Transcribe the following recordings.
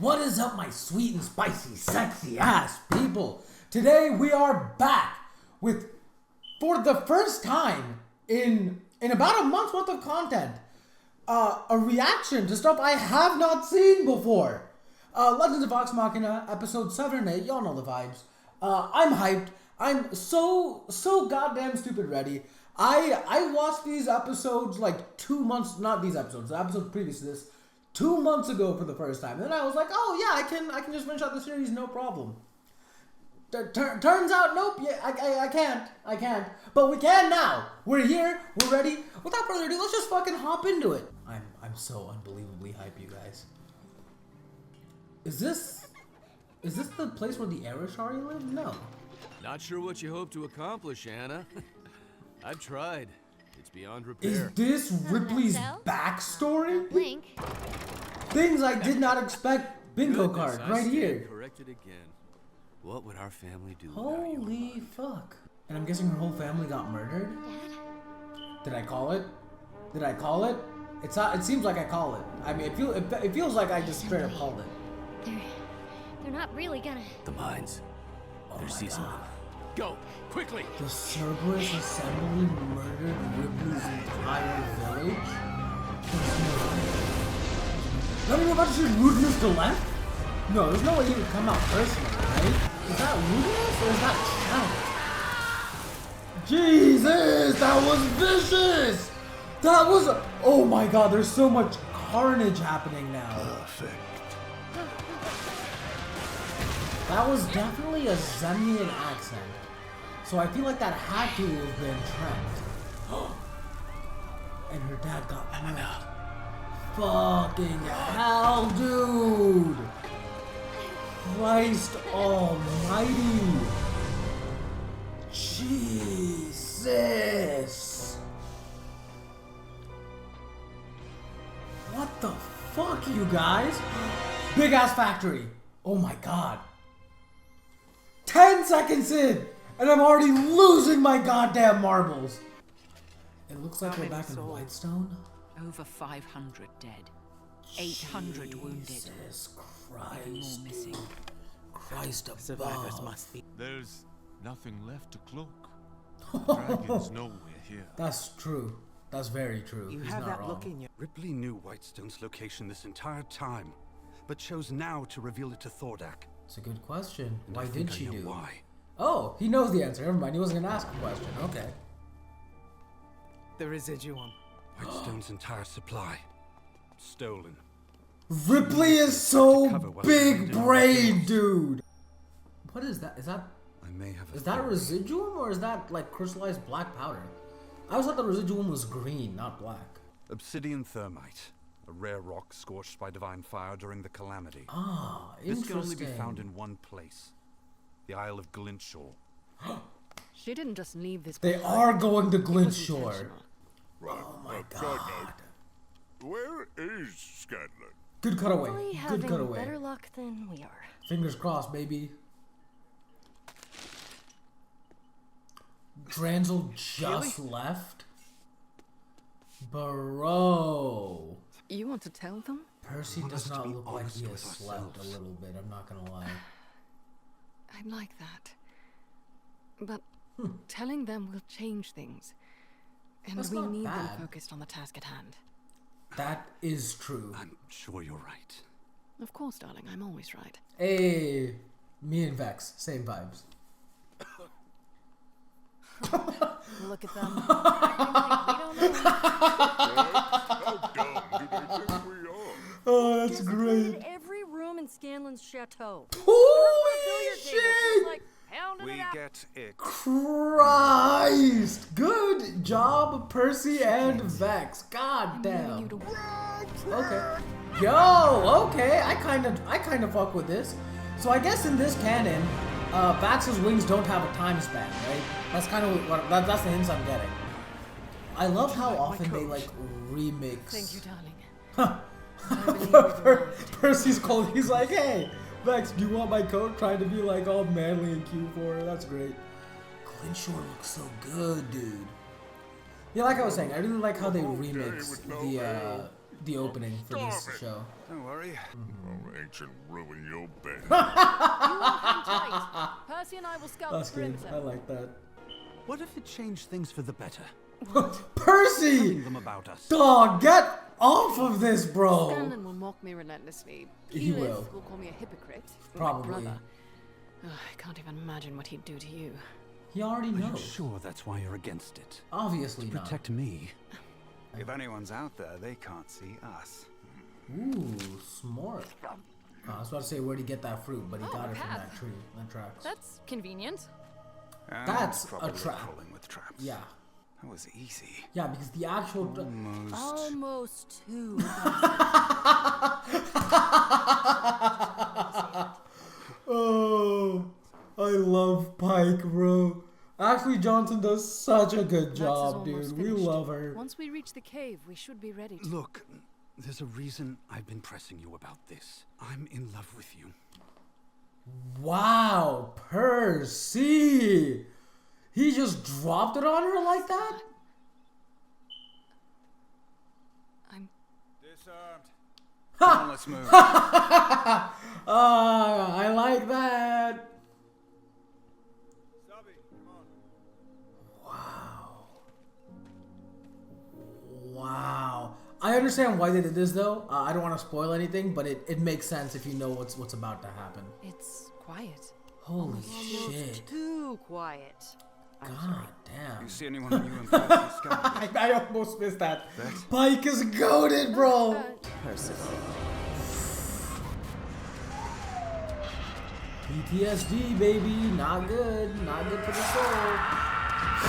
What is up, my sweet and spicy, sexy ass people? Today we are back with, for the first time in about a month's worth of content, a reaction to stuff I have not seen before. Legends of Vox Machina, episode 7 and 8, y'all know the vibes. I'm hyped. I'm so goddamn stupid ready. I watched these episodes like 2 months, not these episodes, the episodes previous to this, 2 months ago for the first time. And then I was like, oh yeah, I can just finish out the series, no problem. Turns out, nope, yeah, I can't. But we can now. We're here, we're ready. Without further ado, let's just fucking hop into it. I'm so unbelievably hyped, you guys. Is this the place where the Arashari live? No. Not sure what you hope to accomplish, Anna. I've tried. It's beyond repair. Is this Ripley's backstory? Blink. Things I did not expect. Bingo card right here. Corrected again. What would our family do? Holy fuck. And I'm guessing her whole family got murdered? Dad? Did I call it? Did I call it? It's not, it seems like I call it. I mean, it feels like I just straight up called it. They're not really gonna... The mines. Oh They're my seizing God. them. Go, quickly! The Cerberus Assembly murdered Ripley's entire village? Not even about to shoot rudeness to left? No, there's no way he would come out personally, right? Is that rudeness or is that challenge? Jesus, that was vicious! That was... Oh my God, there's so much carnage happening now. Perfect. That was definitely a Zemnian accent. So I feel like that had to have been Trent. And her dad got murdered. Fucking hell, dude! Christ almighty! Jesus! What the fuck, you guys? Big ass factory! Oh my God. 10 seconds in! And I'm already losing my goddamn marbles! It looks like we're back in Whitestone. Over 500 dead. 800 wounded. Jesus More Christ. missing. Christ Survivors above. must be. There's nothing left to cloak. Dragons know we're here. That's true. That's very true. You He's have not that wrong. look in your. Ripley knew Whitestone's location this entire time, but chose now to reveal it to Thordak. It's a good question. And Why I think did I she know do? why. Oh, he knows the answer. Never mind. He wasn't gonna ask a question. Okay. The residuum. Whitestone's entire supply. Stolen. Ripley is so cover what big we did. brained, dude. What is that? Is that I may have a is that theory. residuum or is that like crystallized black powder? I always thought the residuum was green, not black. Obsidian thermite, a rare rock scorched by divine fire during the calamity. Ah, This interesting. can only be found in one place. The Isle of Glintshaw. She didn't just leave this. They behind. are going to It was Glintshaw. intentional. Right. Oh my side God. note. Where is Scanlan? Good cutaway. Probably Good having cutaway. better luck than we are. Fingers crossed, baby. Dranzel just left? Bro. You want to tell them? Percy Want us does to not be look like honest he has with slept a ourselves. little bit, I'm not gonna lie. I'd like that. But telling them will change things. And That's we not need bad. them focused on the task at hand. That is true. I'm sure you're right. Of course, darling, I'm always right. Hey, me and Vex, same vibes. Look at them. Acting like we don't know. How dumb do they think we are? Oh, that's Desecrated great. every room in Scanlan's chateau. Holy Billiard table, shit! just like pounding it out. get it. Christ! Good job, Percy and Vex. God I'm damn. leaving you to Okay. Yo, okay. I kind of fuck with this. So I guess in this canon, Vax's wings don't have a time span, right? That's kind of what that's the hints I'm getting. I love how often they like remix. Thank you, darling. Huh. I believe you're right. Percy's cold. He's like, hey, Vex, do you want my coat? Trying to be like all manly and cute for her. That's great. Glintshaw looks so good, dude. Yeah, like I was saying, I really like how they remix the opening for this show. Don't worry. All right. Ancient ruin your bed. You all hang tight. Percy and I will scout That's the good. perimeter. I like that. What if it changed things for the better? Percy! Telling them about us. Dog, get off of this, bro. Scanlan will mock me relentlessly. He Keyleth will. call me a hypocrite. You're Probably. my brother. Ugh, I can't even imagine what he'd do to you. He already Are you knows. sure that's why you're against it? Obviously not. Protect me. If anyone's out there, they can't see us. Ooh, smart. I was about to say where'd he get that fruit, but he Oh, got it from path. that tree. That tracks. That's convenient. And That's a probably trap. crawling with traps. Yeah. That was easy. Yeah, because the actual... Almost too. Oh, I love Pike, bro. Ashley Johnson does such a good Max is job, almost dude. We finished. love her. Once we reach the cave, we should be ready to... Look, there's a reason I've been pressing you about this. I'm in love with you. Wow, Percy! He just dropped it on her like that? I'm... Disarmed. Come on, let's move. I like that. Stubby, come on. Wow. I understand why they did this though. I don't want to spoil anything, but it makes sense if you know what's about to happen. It's quiet. Holy shit. Too quiet. God damn. You see anyone new in Percy's sky? I almost missed that. Pike is goated, bro. PTSD, baby. Not good. Not good for the soul.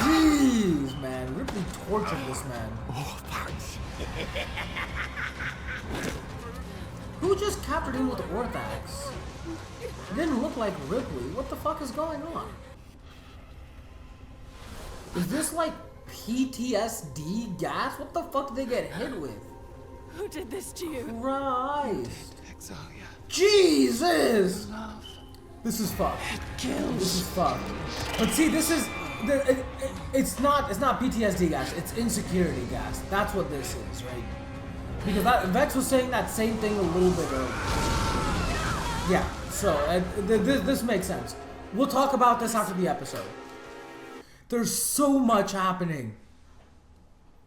Jeez, man. Ripley tortured this man. Oh, thanks. Who just captured him with Orthax? It didn't look like Ripley. What the fuck is going on? Is this like PTSD gas? What the fuck did they get hit with? Who did this to you? Christ. Exalia. Jesus! Love. This is fucked. This is fucked. But see, this is it's not PTSD gas. It's insecurity gas. That's what this is, right? Because Vex was saying that same thing a little bit earlier. Yeah. So this makes sense. We'll talk about this after the episode. There's so much happening.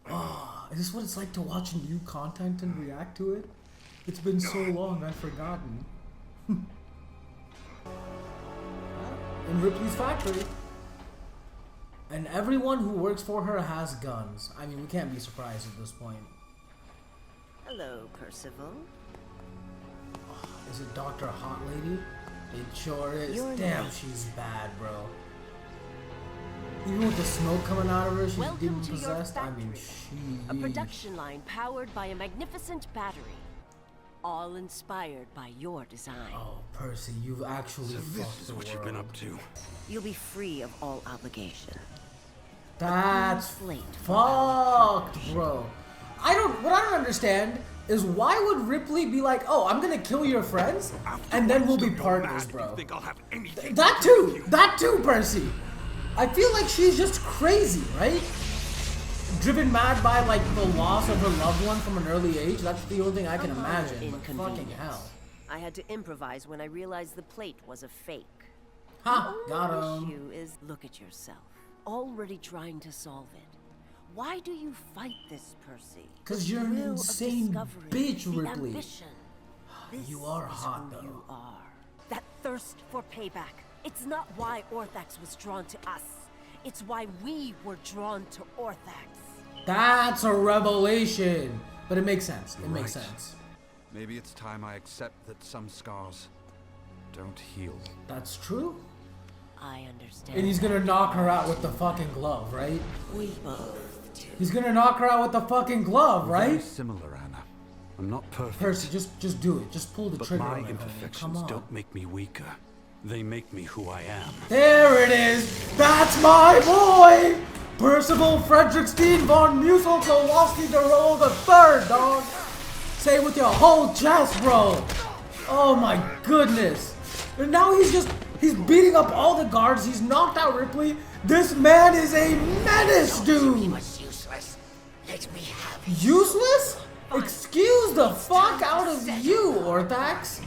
Oh, is this what it's like to watch new content and react to it? It's been so long, I've forgotten. In Ripley's factory. And everyone who works for her has guns. I mean, we can't be surprised at this point. Hello, Percival. Is it Dr. Hot Lady? It sure is. You're Damn, late. she's bad, bro. Even with the smoke coming out of her, she's Welcome demon to your possessed. I mean, factory. A she. production line powered by a magnificent battery. All inspired by your design. Oh, Percy, you've actually So this fucked is the what world. you've been up to. You'll be free of all obligation. That's Slate. fucked, bro. What I don't understand is why would Ripley be like, oh, I'm gonna kill your friends, and then we'll be partners, bro. Think I'll have anything That too, Percy. I feel like she's just crazy, right? Driven mad by like the loss of her loved one from an early age. That's the only thing I can A minor imagine. But fucking inconvenience. hell. I had to improvise when I realized the plate was a fake. Ha, The got only him. issue is look at yourself. Already trying to solve it. Why do you fight this, Percy? 'Cause The you're an thrill of insane discovery, bitch, the Ripley. ambition. This You are is hot, who though. You are. That thirst for payback. It's not why Orthax was drawn to us. It's why we were drawn to Orthax. That's a revelation. But it makes sense. It makes Right. sense. Maybe it's time I accept that some scars don't heal. That's true. I understand. And he's gonna knock her out with the fucking glove, right? We both do. He's gonna knock her out with the fucking glove, Very right? similar, Anna. I'm not perfect. Percy, just do it. Just pull the but trigger my on it, homie. Come imperfections on. don't make me weaker. They make me who I am. There it is. That's my boy, Percival Frederickstein von Musel Kowalski de Roll the Third, dog. Say it with your whole chest, bro. Oh my goodness. And now he's beating up all the guards. He's knocked out Ripley. This man is a menace, dude. Useless. Let me have Useless? Excuse the fuck out of you, Orthax.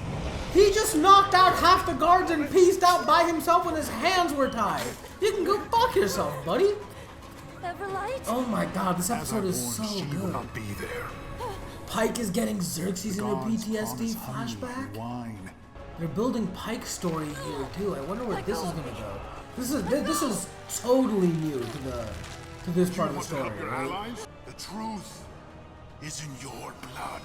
He just knocked out half the guards and pieced out by himself when his hands were tied. You can go fuck yourself, buddy. Everlight? Oh my god, this episode is so She will good. not be there. Pike is getting Xerxes into Gods PTSD promise honey flashback. and wine. They're building Pike's story here too. I wonder where this is gonna go. This is totally new to this part of the Want to story, help your right? allies? The truth is in your blood.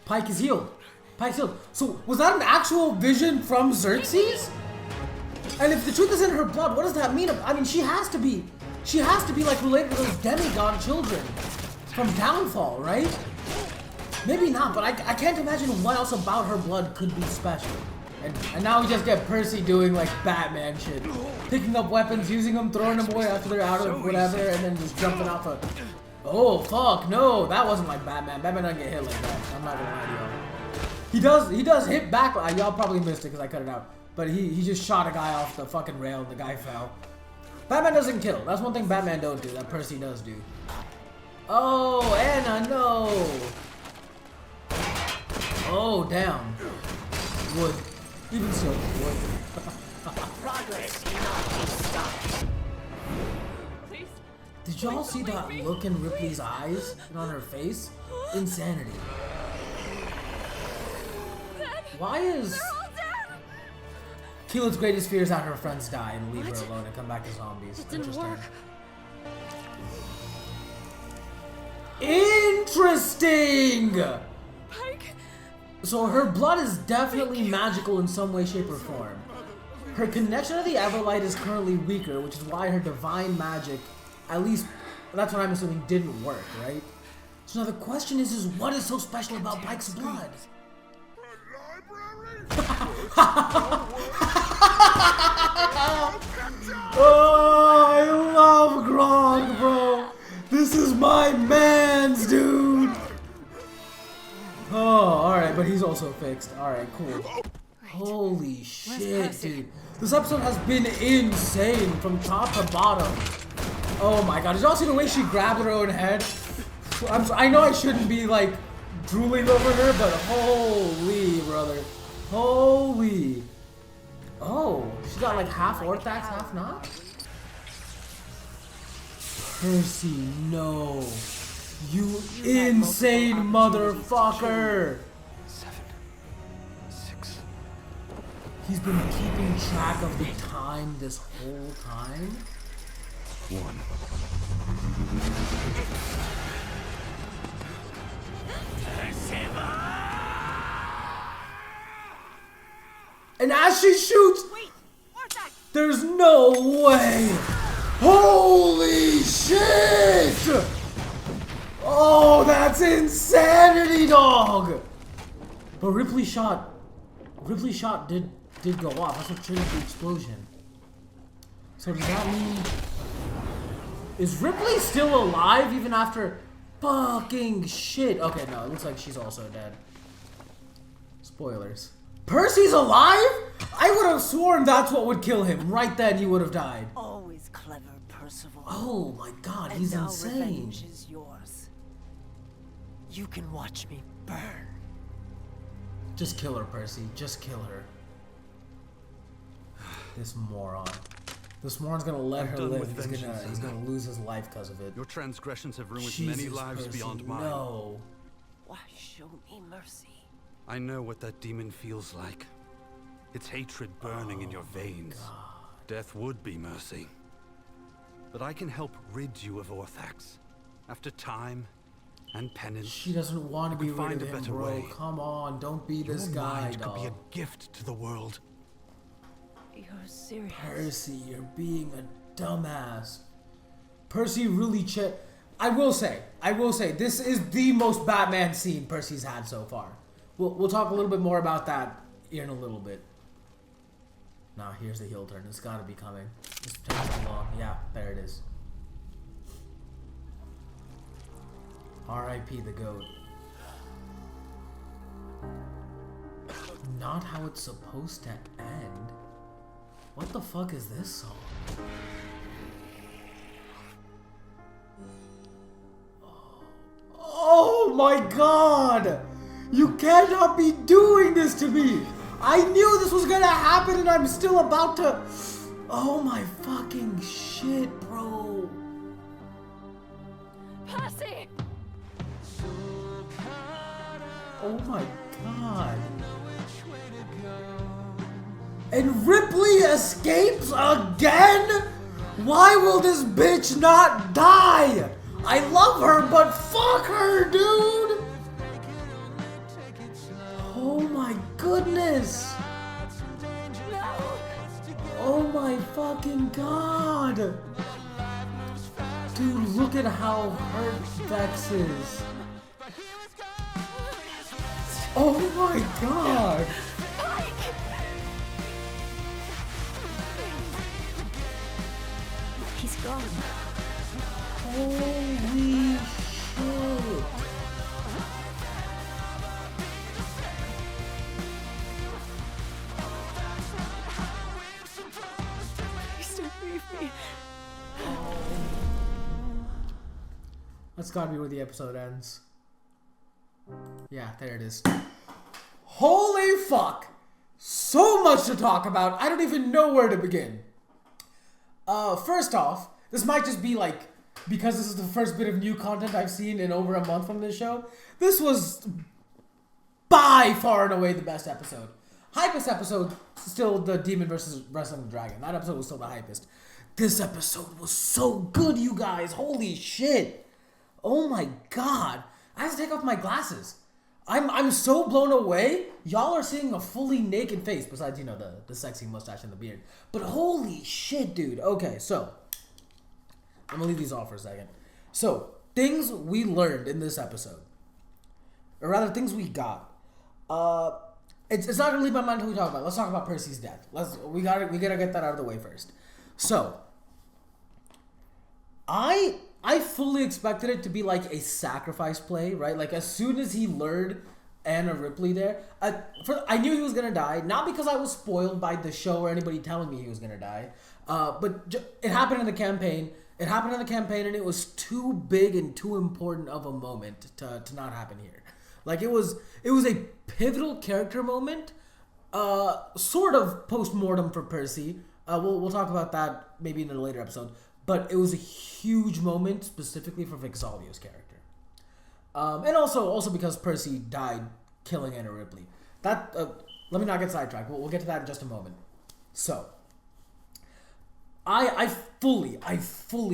Pike is healed. Pike's healed. So was that an actual vision from Xerxes? And if the truth is in her blood, what does that mean? I mean, she has to be like related to those demigod children from Downfall, right? Maybe not, but I can't imagine what else about her blood could be special. And now we just get Percy doing like Batman shit. Picking up weapons, using them, throwing them away after they're out of whatever, and then just jumping off a... Oh, fuck, no, that wasn't like Batman. Batman doesn't get hit like that. I'm not gonna lie to y'all. He does hit back. Y'all probably missed it because I cut it out. But he just shot a guy off the fucking rail and the guy fell. Batman doesn't kill. That's one thing Batman don't do, that Percy does do. Oh, Anna, no. Oh, damn. Wood. Even so, wood. Progress cannot be stopped. Please. Did y'all see that look in Ripley's eyes and on her face? Insanity. Why is... Keelan's greatest fear is that her friends die and leave her alone and come back as zombies. It didn't Interesting. work. Interesting! Pike. So her blood is definitely magical in some way, shape, or form. Her connection to the Everlight is currently weaker, which is why her divine magic, at least that's what I'm assuming, didn't work, right? So now the question is what is so special about Pike's blood? Oh, I love Gronk, bro. This is my man's, dude. Oh, alright, but he's also fixed. Alright, cool. Holy shit, dude. This episode has been insane from top to bottom. Oh my god, did y'all see the way she grabbed her own head? I know I shouldn't be, like, drooling over her, but holy, brother. Holy. Oh, she got, like, half Orthax, half not? Percy, no. You insane motherfucker! 7, 6. He's been keeping track of the time this whole time? 1. And as she shoots, there's no way! Holy shit! Oh, that's insanity, dog! But Ripley's shot did go off. That's what triggered the explosion. So does that mean... Is Ripley still alive even after fucking shit? Okay, no, it looks like she's also dead. Spoilers. Percy's alive? I would have sworn that's what would kill him. Right then he would have died. Always clever, Percival. Oh my god, And he's now insane. revenge is yours. You can watch me burn. Just kill her, Percy. Just kill her. This moron. This moron's gonna let her done live. with He's vengeance, gonna lose his life because of it. Your transgressions have ruined Jesus, many lives Percy, beyond mine. no. Why show me mercy? I know what that demon feels like. It's hatred burning in your veins. Death would be mercy. But I can help rid you of Orthax. After time and penance. She doesn't want to be could rid find of a him, better bro. way. Come on, don't be this Your guy, mind dog. could be a gift to the world. You're serious. Percy, you're being a dumbass. Percy really I will say, this is the most Batman scene Percy's had so far. We'll talk a little bit more about that in a little bit. Nah, here's the heel turn. It's gotta be coming. Just turn it along. Yeah, there it is. R.I.P. the goat. Not how it's supposed to end. What the fuck is this song? Oh my god! You cannot be doing this to me! I knew this was gonna happen and I'm still about to... Oh my fucking shit, bro. Percy! Oh my god. And Ripley escapes again? Why will this bitch not die? I love her, but fuck her, dude! Oh my goodness! Oh my fucking god! Dude, look at how hurt Vex is. Oh my god! He's gone. Holy shit! Please don't leave me. That's gotta be where the episode ends. Yeah, there it is. Holy fuck! So much to talk about, I don't even know where to begin. First off, this might just be like, because this is the first bit of new content I've seen in over a month from this show, this was by far and away the best episode. Hypest episode, still the Demon versus Wrestling the Dragon. That episode was still the hypest. This episode was so good, you guys. Holy shit. Oh my god. I have to take off my glasses. I'm so blown away. Y'all are seeing a fully naked face, besides, you know, the sexy mustache and the beard. But holy shit, dude. Okay, so I'm gonna leave these off for a second. So, things we learned in this episode. Or rather, things we got. It's not gonna leave my mind until we talk about it. Let's talk about Percy's death. We gotta get that out of the way first. So, I fully expected it to be like a sacrifice play, right? Like as soon as he lured Anna Ripley there, I knew he was gonna die. Not because I was spoiled by the show or anybody telling me he was gonna die, but it happened in the campaign. It happened in the campaign, and it was too big and too important of a moment to not happen here. Like it was a pivotal character moment, sort of post-mortem for Percy. We'll talk about that maybe in a later episode. But it was a huge moment specifically for Vex'Alvio's character. And also because Percy died killing Anna Ripley. Let me not get sidetracked. We'll get to that in just a moment. So, I fully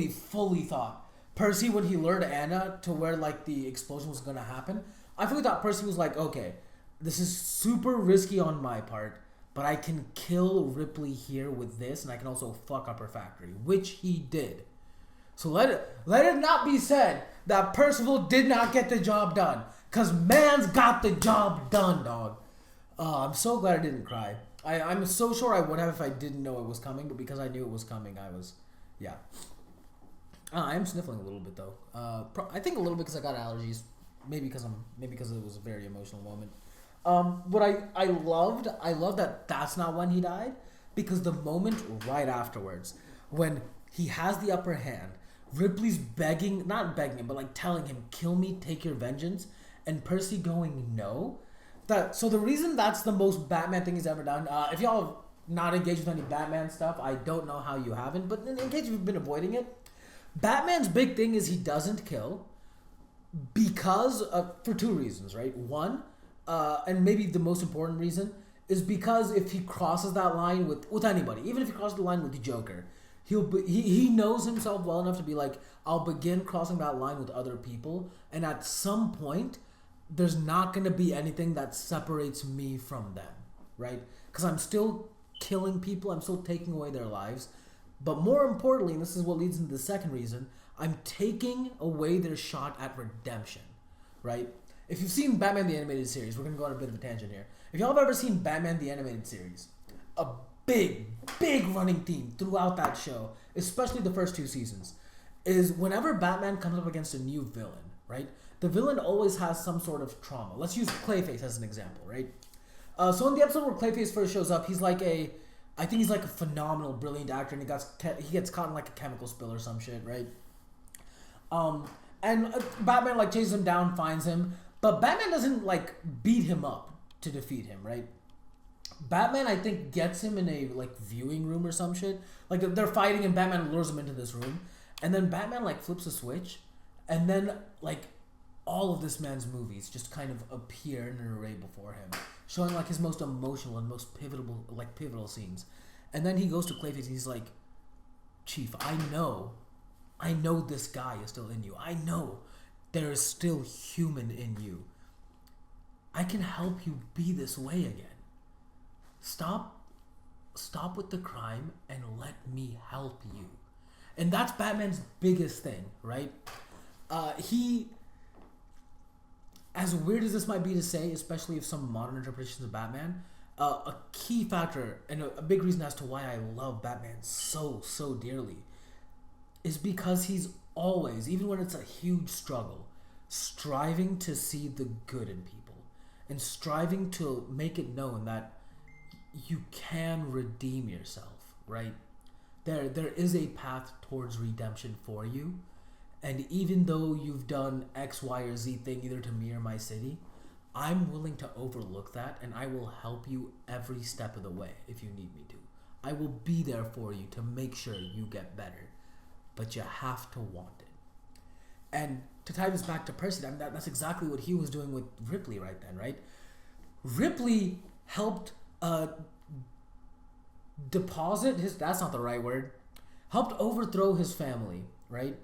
thought Percy, when he lured Anna to where like the explosion was going to happen, I fully thought Percy was like, okay, this is super risky on my part, but I can kill Ripley here with this, and I can also fuck up her factory, which he did. So let it not be said that Percival did not get the job done, cause man's got the job done, dog. I'm so glad I didn't cry. I'm so sure I would have if I didn't know it was coming, but because I knew it was coming, yeah. I am sniffling a little bit though. I think a little bit because I got allergies. Maybe because it was a very emotional moment. But I loved that that's not when he died, because the moment right afterwards, when he has the upper hand, Ripley's not begging him, but like telling him, kill me, take your vengeance, and Percy going, no. So the reason that's the most Batman thing he's ever done, if y'all have not engaged with any Batman stuff, I don't know how you haven't, but in case you've been avoiding it, Batman's big thing is he doesn't kill because for two reasons, right? One, and maybe the most important reason, is because if he crosses that line with anybody, even if he crosses the line with the Joker, he knows himself well enough to be like, I'll begin crossing that line with other people, and at some point, there's not going to be anything that separates me from them, right? Because I'm still killing people, I'm still taking away their lives, but more importantly, and this is what leads into the second reason, I'm taking away their shot at redemption, right? If you've seen Batman the Animated Series, we're going to go on a bit of a tangent here. If y'all have ever seen Batman the Animated Series, a big running theme throughout that show, especially the first two seasons, is whenever Batman comes up against a new villain, right? The villain always has some sort of trauma. Let's use Clayface as an example, right? So in the episode where Clayface first shows up, I think he's like a phenomenal, brilliant actor, and he gets caught in like a chemical spill or some shit, right? And Batman like chases him down, finds him. But Batman doesn't like beat him up to defeat him, right? Batman, I think, gets him in a like viewing room or some shit. Like they're fighting and Batman lures him into this room, and then Batman like flips a switch, and then like all of this man's movies just kind of appear in an array before him, showing like his most emotional and most pivotal scenes. And then he goes to Clayface and he's like, Chief, I know this guy is still in you. I know there is still human in you. I can help you be this way again. Stop with the crime and let me help you. And that's Batman's biggest thing, right? He, as weird as this might be to say, especially if some modern interpretations of Batman, a key factor and a big reason as to why I love Batman so dearly is because he's always, even when it's a huge struggle, striving to see the good in people and striving to make it known that you can redeem yourself, right? There is a path towards redemption for you, and even though you've done X, Y, or Z thing either to me or my city, I'm willing to overlook that, and I will help you every step of the way if you need me to. I will be there for you to make sure you get better, but you have to want it. And to tie this back to Percy, I mean, that's exactly what he was doing with Ripley right then, right? Ripley helped deposit his, that's not the right word, helped overthrow his family, right?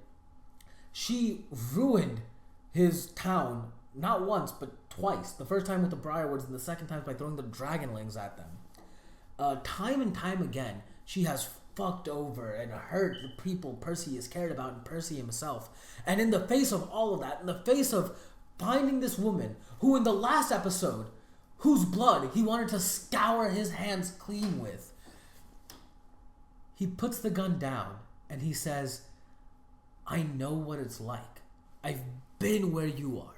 She ruined his town not once but twice. The first time with the Briarwoods and the second time by throwing the Dragonlings at them. Time and time again, she has fucked over and hurt the people Percy is cared about and Percy himself. And in the face of all of that, in the face of finding this woman who in the last episode, whose blood he wanted to scour his hands clean with, he puts the gun down and he says, I know what it's like. I've been where you are.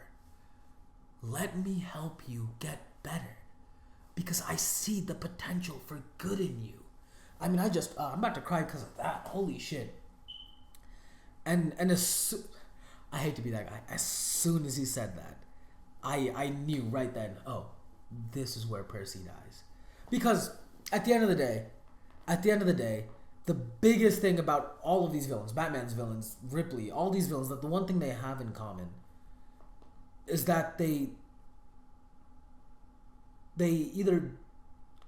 Let me help you get better because I see the potential for good in you. I mean, I'm about to cry because of that. Holy shit. And I hate to be that guy. As soon as he said that, I knew right then, oh, this is where Percy dies. Because at the end of the day, the biggest thing about all of these villains, Batman's villains, Ripley, all these villains, that the one thing they have in common is that they either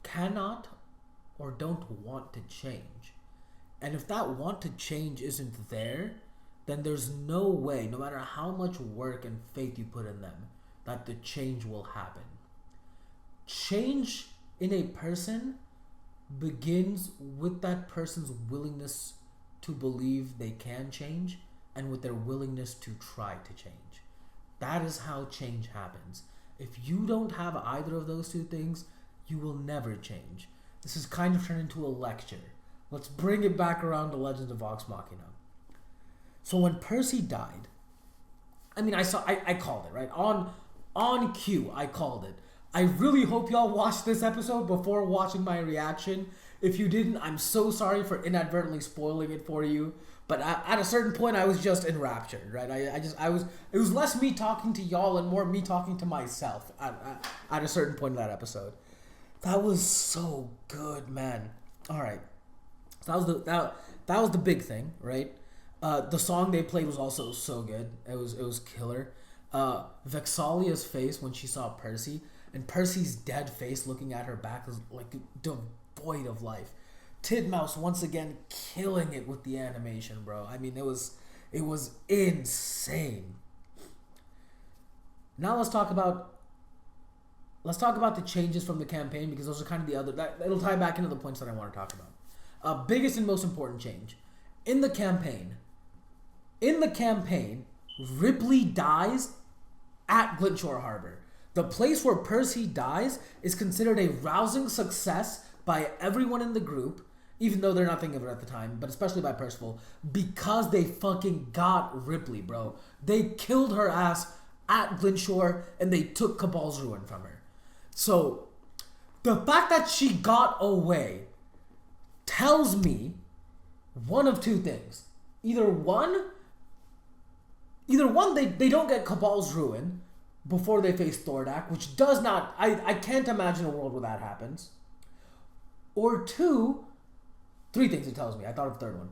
cannot or don't want to change. And if that want to change isn't there, then there's no way, no matter how much work and faith you put in them, that the change will happen. Change in a person begins with that person's willingness to believe they can change and with their willingness to try to change. That is how change happens. If you don't have either of those two things, you will never change. This is kind of turned into a lecture. Let's bring it back around to Legends of Vox Machina. So when Percy died, I mean, I called it, right? On cue, I called it. I really hope y'all watched this episode before watching my reaction. If you didn't, I'm so sorry for inadvertently spoiling it for you. But at a certain point, I was just enraptured, right? It was less me talking to y'all and more me talking to myself at a certain point in that episode. That was so good, man. All right, so that was the big thing, right? The song they played was also so good. It was killer. Vexalia's face when she saw Percy, and Percy's dead face looking at her back was like devoid of life. Titmouse once again killing it with the animation, bro. I mean, it was insane. Now let's talk about the changes from the campaign, because those are kind of the other, it'll tie back into the points that I want to talk about. Biggest and most important change in the campaign. Ripley dies at Glintshore Harbor. The place where Percy dies is considered a rousing success by everyone in the group, even though they're not thinking of it at the time, but especially by Percival, because they fucking got Ripley, bro. They killed her ass at Glintshore, and they took Cabal's Ruin from her. So, the fact that she got away tells me one of two things. Either one, they don't get Cabal's Ruin, before they face Thordak, which does not... I can't imagine a world where that happens. Or two... Three things it tells me. I thought of the third one.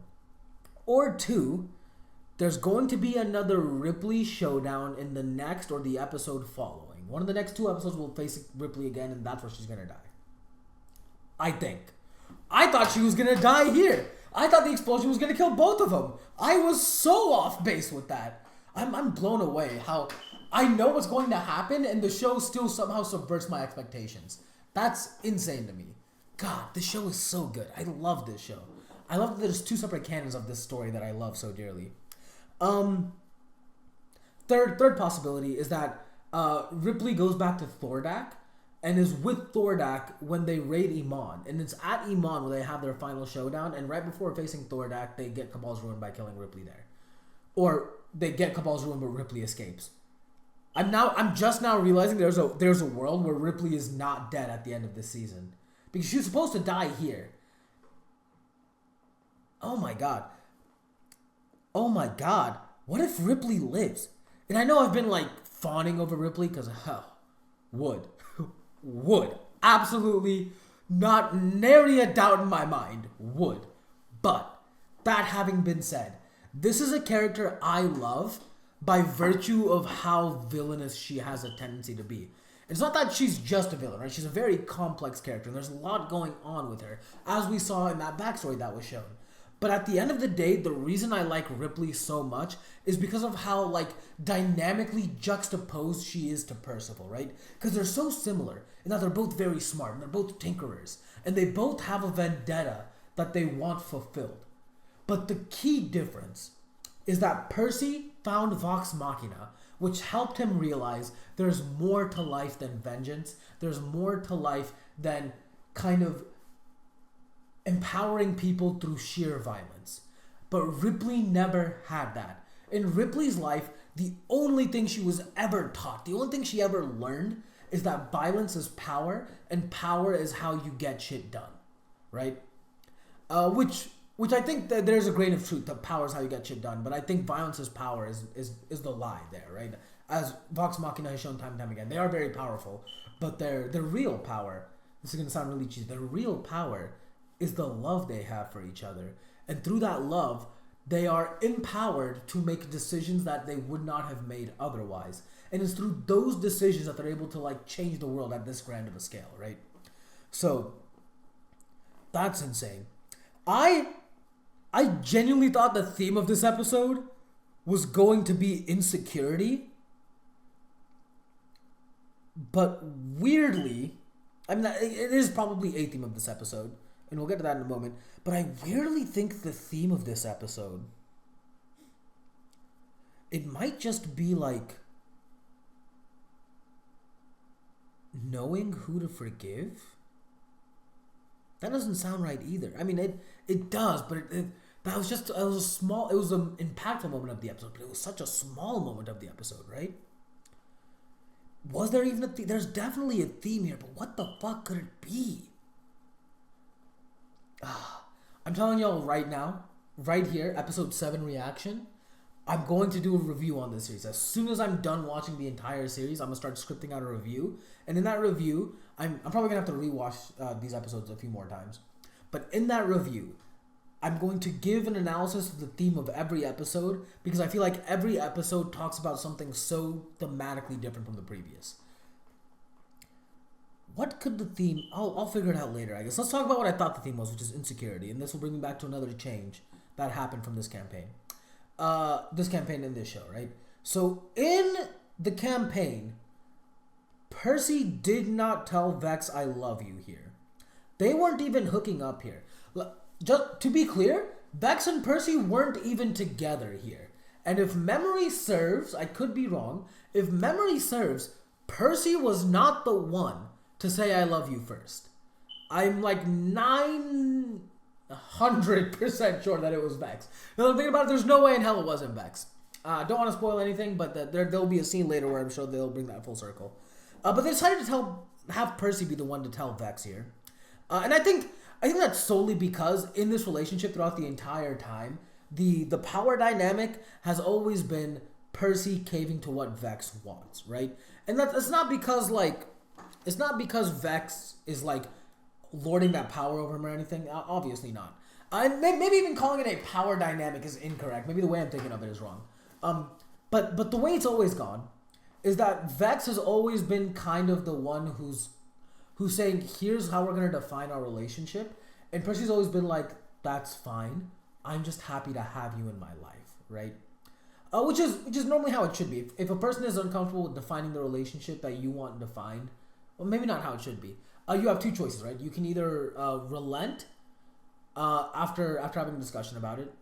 Or two, there's going to be another Ripley showdown in the next or the episode following. One of the next 2 episodes will face Ripley again, and that's where she's going to die. I think. I thought she was going to die here. I thought the explosion was going to kill both of them. I was so off base with that. I'm blown away how I know what's going to happen, and the show still somehow subverts my expectations. That's insane to me. God, this show is so good. I love this show. I love that there's 2 separate canons of this story that I love so dearly. Third possibility is that Ripley goes back to Thordak and is with Thordak when they raid Iman. And it's at Iman where they have their final showdown, and right before facing Thordak, they get Cabal's ruin by killing Ripley there. Or they get Cabal's ruin, but Ripley escapes. I'm just now realizing there's a world where Ripley is not dead at the end of this season. Because she's supposed to die here. Oh my god. Oh my god. What if Ripley lives? And I know I've been like fawning over Ripley because would. Absolutely not nary a doubt in my mind. Would. But that having been said, this is a character I love by virtue of how villainous she has a tendency to be. It's not that she's just a villain, right? She's a very complex character, and there's a lot going on with her, as we saw in that backstory that was shown. But at the end of the day, the reason I like Ripley so much is because of how, like, dynamically juxtaposed she is to Percival, right? Because they're so similar, in that they're both very smart, and they're both tinkerers, and they both have a vendetta that they want fulfilled. But the key difference is that Percy found Vox Machina, which helped him realize there's more to life than vengeance. There's more to life than kind of empowering people through sheer violence. But Ripley never had that. In Ripley's life, the only thing she was ever taught, the only thing she ever learned is that violence is power, and power is how you get shit done, right? Which I think that there's a grain of truth that power is how you get shit done, but I think violence is power is the lie there, right? As Vox Machina has shown time and time again, they are very powerful, but their real power, this is going to sound really cheesy, their real power is the love they have for each other. And through that love, they are empowered to make decisions that they would not have made otherwise. And it's through those decisions that they're able to like change the world at this grand of a scale, right? So, that's insane. I genuinely thought the theme of this episode was going to be insecurity. But weirdly, I mean, it is probably a theme of this episode, and we'll get to that in a moment, but I weirdly think the theme of this episode, it might just be like knowing who to forgive. That doesn't sound right either. I mean, it does, but that was just, it was an impactful moment of the episode, but it was such a small moment of the episode, right? Was there even a theme? There's definitely a theme here, but what the fuck could it be? I'm telling y'all right now, right here, episode 7 reaction, I'm going to do a review on this series. As soon as I'm done watching the entire series, I'm going to start scripting out a review. And in that review, I'm probably going to have to rewatch these episodes a few more times. But in that review, I'm going to give an analysis of the theme of every episode because I feel like every episode talks about something so thematically different from the previous. What could the theme... I'll figure it out later, I guess. Let's talk about what I thought the theme was, which is insecurity. And this will bring me back to another change that happened from this campaign. This campaign in this show, right? So, in the campaign, Percy did not tell Vex, I love you here. They weren't even hooking up here. Just to be clear, Vex and Percy weren't even together here. And if memory serves, I could be wrong, if memory serves, Percy was not the one to say I love you first. I'm like 900% sure that it was Vex. Now I'm thinking about it, there's no way in hell it wasn't Vex. Don't want to spoil anything, but there'll be a scene later where I'm sure they'll bring that full circle. But they decided to have Percy be the one to tell Vex here. And I think that's solely because in this relationship throughout the entire time, the power dynamic has always been Percy caving to what Vex wants, right? And that's not because like, it's not because Vex is like lording that power over him or anything. Obviously not. Maybe even calling it a power dynamic is incorrect. Maybe the way I'm thinking of it is wrong. But the way it's always gone is that Vex has always been kind of the one who's saying, here's how we're gonna define our relationship, and Percy's always been like, that's fine. I'm just happy to have you in my life, right? Which is normally how it should be. If a person is uncomfortable with defining the relationship that you want defined, well, maybe not how it should be. You have two choices, right? You can either relent after having a discussion about it,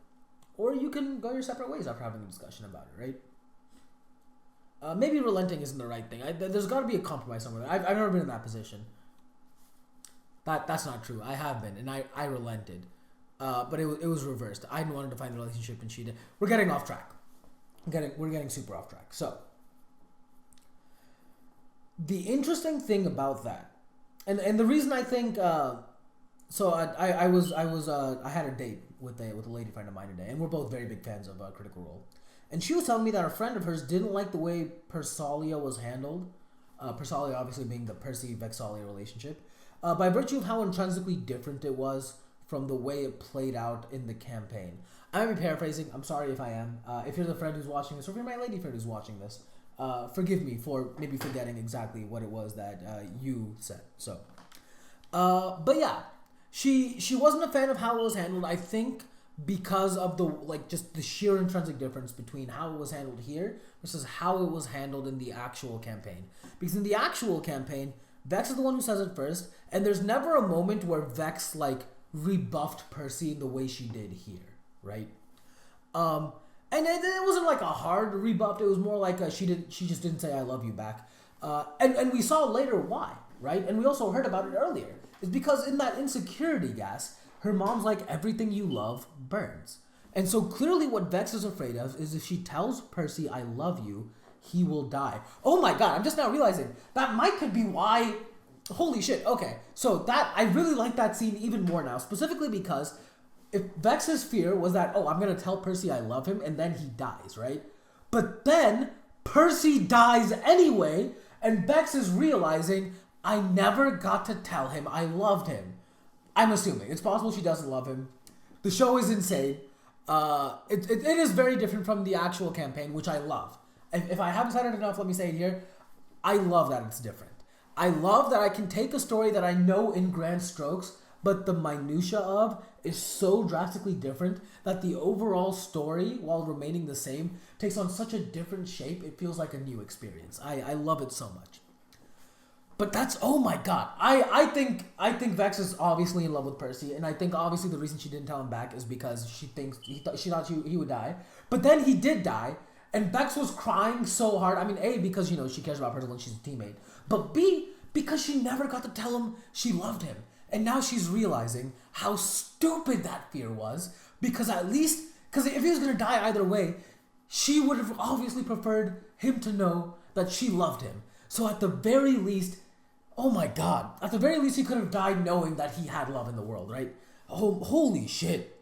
or you can go your separate ways after having a discussion about it, right? Maybe relenting isn't the right thing. There's got to be a compromise somewhere. I've never been in that position. That's not true. I have been, and I relented, but it was reversed. I didn't want to define the relationship, and she did. We're getting off track. We're getting super off track. So the interesting thing about that, and the reason I think, so I had a date with a lady friend of mine today, and we're both very big fans of Critical Role, and she was telling me that a friend of hers didn't like the way Persalia was handled. Persalia obviously being the Percy-Vexalia relationship, by virtue of how intrinsically different it was from the way it played out in the campaign. I might be paraphrasing. I'm sorry if I am. If you're the friend who's watching this, or if you're my lady friend who's watching this, forgive me for maybe forgetting exactly what it was that you said. So, but yeah, she wasn't a fan of how it was handled. I think because of just the sheer intrinsic difference between how it was handled here versus how it was handled in the actual campaign. Because in the actual campaign, Vex is the one who says it first, and there's never a moment where Vex rebuffed Percy in the way she did here, right? And it wasn't like a hard rebuff. It was more like she just didn't say I love you back. And we saw later why, right? And we also heard about it earlier. It's because in that insecurity gas, her mom's like, everything you love burns. And so clearly what Vex is afraid of is if she tells Percy I love you, he will die. Oh my god, I'm just now realizing that could be why. Holy shit, okay. So I really like that scene even more now, specifically because if Vex's fear was that, oh, I'm going to tell Percy I love him and then he dies, right? But then Percy dies anyway, and Vex is realizing, I never got to tell him I loved him. I'm assuming. It's possible she doesn't love him. The show is insane. It is very different from the actual campaign, which I love. If I haven't said it enough, let me say it here. I love that it's different. I love that I can take a story that I know in grand strokes, but the minutia of is so drastically different that the overall story, while remaining the same, takes on such a different shape, it feels like a new experience. I love it so much. But that's, oh my god. I think Vex is obviously in love with Percy, and I think obviously the reason she didn't tell him back is because she thought he would die. But then he did die, and Vex was crying so hard. I mean, A, because, she cares about Percy when she's a teammate. But B, because she never got to tell him she loved him. And now she's realizing how stupid that fear was. Because if he was going to die either way, she would have obviously preferred him to know that she loved him. So at the very least, oh my god, at the very least he could have died knowing that he had love in the world, right? Oh, holy shit.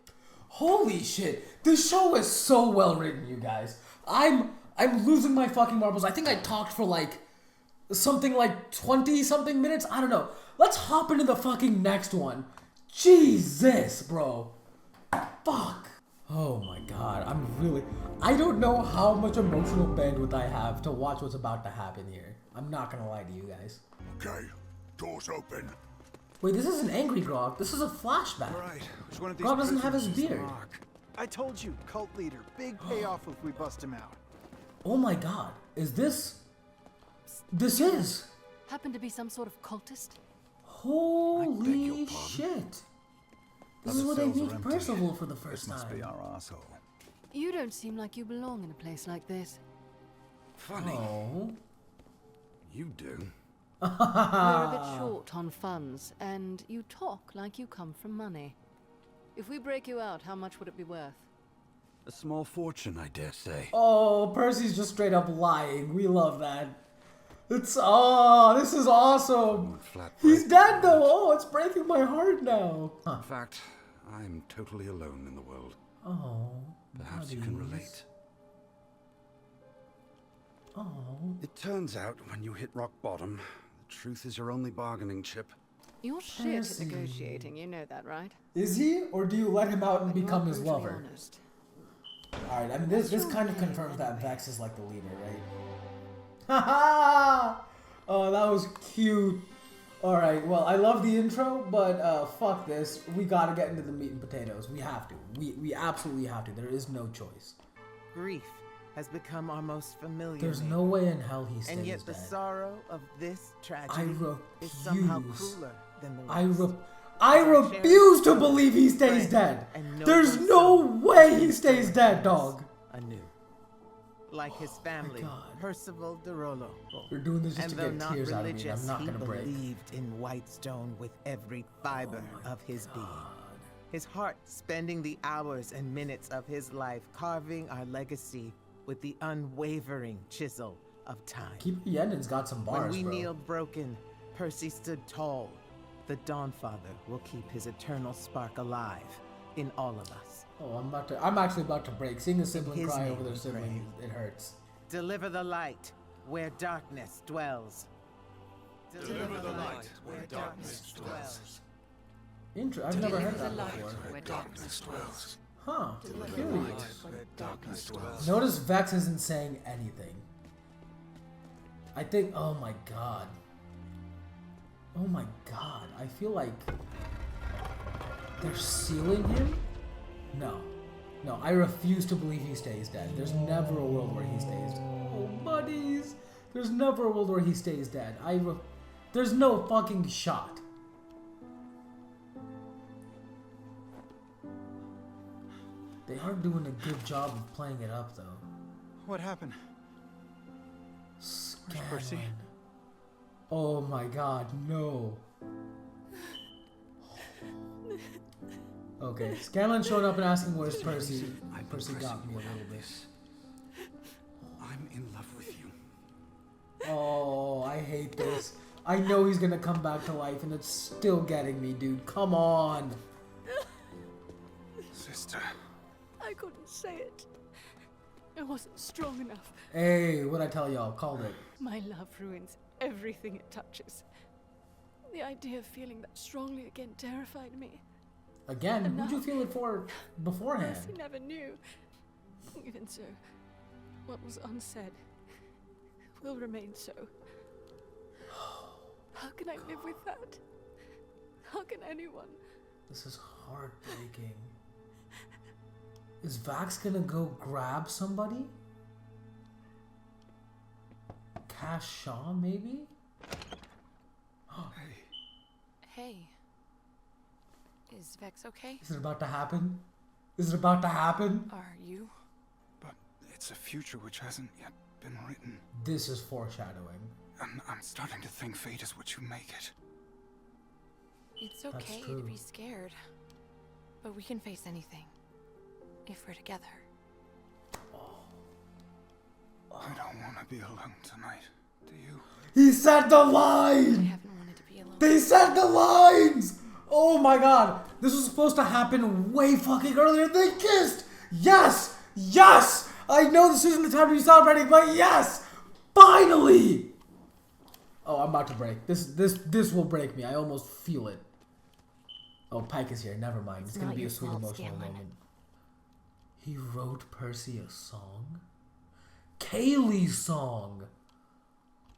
Holy shit. This show is so well written, you guys. I'm losing my fucking marbles. I think I talked for something like 20-something minutes. I don't know. Let's hop into the fucking next one. Jesus, bro. Fuck. Oh my god. I don't know how much emotional bandwidth I have to watch what's about to happen here. I'm not gonna lie to you guys. Okay, doors open. Wait, this isn't Angry Grog. This is a flashback. Right. Which one of these Grog doesn't have his prisoners is beard. Mark? I told you, cult leader. Big payoff if we bust him out. Oh my god. Is this... This is... Happen to be some sort of cultist? Holy shit. This is where they meet Percival for the first This must be time. our asshole. You don't seem like you belong in a place like this. Funny. Oh. You do. We're a bit short on funds, and you talk like you come from money. If we break you out, how much would it be worth? A small fortune, I dare say. Oh, Percy's just straight up lying. We love that. This is awesome. He's dead though. Oh, it's breaking my heart now. In fact, I'm totally alone in the world. Oh. Perhaps you can relate. Oh. It turns out when you hit rock bottom, the truth is your only bargaining chip. You're shit at Percy. negotiating, you know that, right? Is he, or do you let him out and But you become are his brutally lover? honest. Alright, I mean, this What's kind your of name, confirms that anyway? Vex is like the leader, right? Haha! Oh, that was cute. Alright, well, I love the intro, but fuck this. We gotta get into the meat and potatoes. We have to. We absolutely have to. There is no choice. Grief has become our most familiar There's name. no way in hell he stays And yet the dead. sorrow of this tragedy is refuse. somehow crueler than the rest. I refuse to believe he stays dead. There's no way he stays dead, dog. Anew. Like his family, God. Percival de Rollo. You're doing this just And to though get not tears out of me, and religious, I'm not he gonna break. believed in Whitestone with every fiber of his being. His heart spending the hours and minutes of his life carving our legacy with the unwavering chisel of time. Keep Yenden's got some bars, When we bro. kneeled broken, Percy stood tall. The Dawnfather will keep his eternal spark alive in all of us. Oh, I'm actually about to break. Seeing a sibling his cry name over their we sibling, it hurts. Deliver the light where darkness dwells. Deliver the light where darkness dwells. I've never heard that Light before. where darkness dwells. Huh. Curious. Where darkness dwells. Notice Vex isn't saying anything. I think, oh my god. Oh my god. I feel like they're sealing him? No. No, I refuse to believe he stays dead. There's never a world where he stays dead. Oh, buddies. There's never a world where he stays dead. There's no fucking shot. They are doing a good job of playing it up, though. What happened? Percy? Oh my god, no. Okay, Scanlan showing up and asking where's Percy. Percy got me a little bit. I'm in love with you. Oh, I hate this. I know he's gonna come back to life and it's still getting me, dude. Come on. Sister. I couldn't say it. I wasn't strong enough. Hey, what'd I tell y'all? Called it. My love ruins everything it touches. The idea of feeling that strongly again terrified me. Again? Who'd you feel it for beforehand? Percy never knew. Even so, what was unsaid will remain so. How can I live with that? How can anyone? This is heartbreaking. Is Vax gonna go grab somebody? Cash Shaw, maybe? Hey. Is Vex okay? Is it about to happen? Is it about to happen? Are you? But it's a future which hasn't yet been written. This is foreshadowing. And I'm starting to think fate is what you make it. It's okay to be scared. But we can face anything. If we're together. I don't want to be alone tonight. Do you? He said the I line! haven't wanted to be alone. They said the lines! Oh my god. This was supposed to happen way fucking earlier. They kissed! Yes! Yes! I know this isn't the time to be celebrating, but yes! Finally! Oh, I'm about to break. This will break me. I almost feel it. Oh, Pike is here. Never mind. It's gonna be a sweet emotional moment. He wrote Percy a song? Kaylee's song!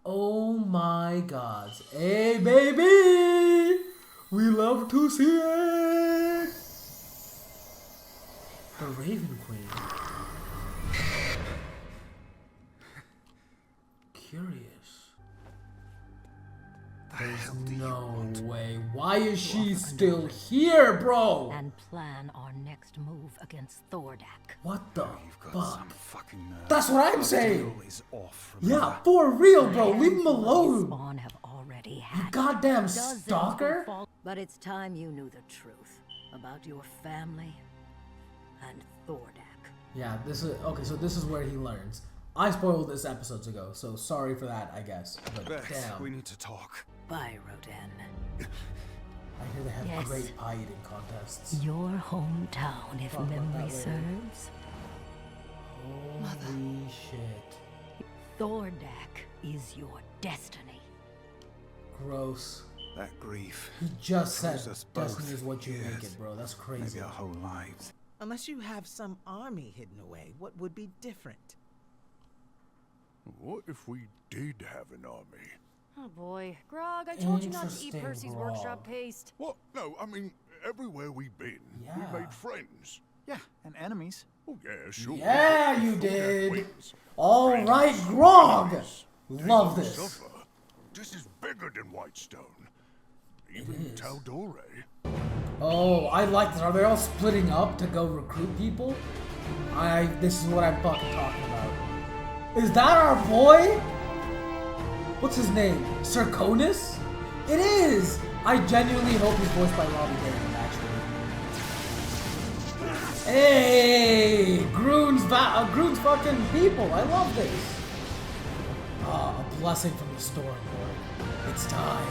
Oh my god. Hey, baby! We love to see it! The Raven Queen. Curious. There's no way. Why is she still here, bro? And plan our next move against Thordak. What the fuck? Fucking That's what I'm saying. Is off, Yeah, for real, bro. Leave him alone. Spawn have already You had goddamn dozens stalker. of fall- But it's time you knew the truth about your family and Thordak. Yeah, this is okay. So this is where he learns. I spoiled this episodes ago, so sorry for that, I guess. But Vex, damn, we need to talk. Bye, Rodan. I hear they have Yes. great pie eating contests. Your hometown, if Talk about memory that later. serves. Holy shit! Thordak is your destiny. Gross. That grief. He just said us both destiny is what you years, make it, bro. That's crazy. Maybe our whole lives. Unless you have some army hidden away, what would be different? What if we did have an army? Oh boy. Grog, I told you not to eat Interesting, Percy's Grog. workshop paste. What? No, I mean, everywhere we've been, Yeah. we made friends. Yeah, and enemies. Oh, yeah, sure. Yeah, you Thordak did. wins. All Friends, right, Grog. enemies. Love They this. suffer. This is bigger than Whitestone. Even Taldore. Oh, I like this. Are they all splitting up to go recruit people? This is what I'm fucking talking about. Is that our boy? What's his name? Circonus? It is! I genuinely hope he's voiced by Robbie David, actually. Hey! Groon's fucking people. I love this. Ah, a blessing from the storm, Lord. It's time.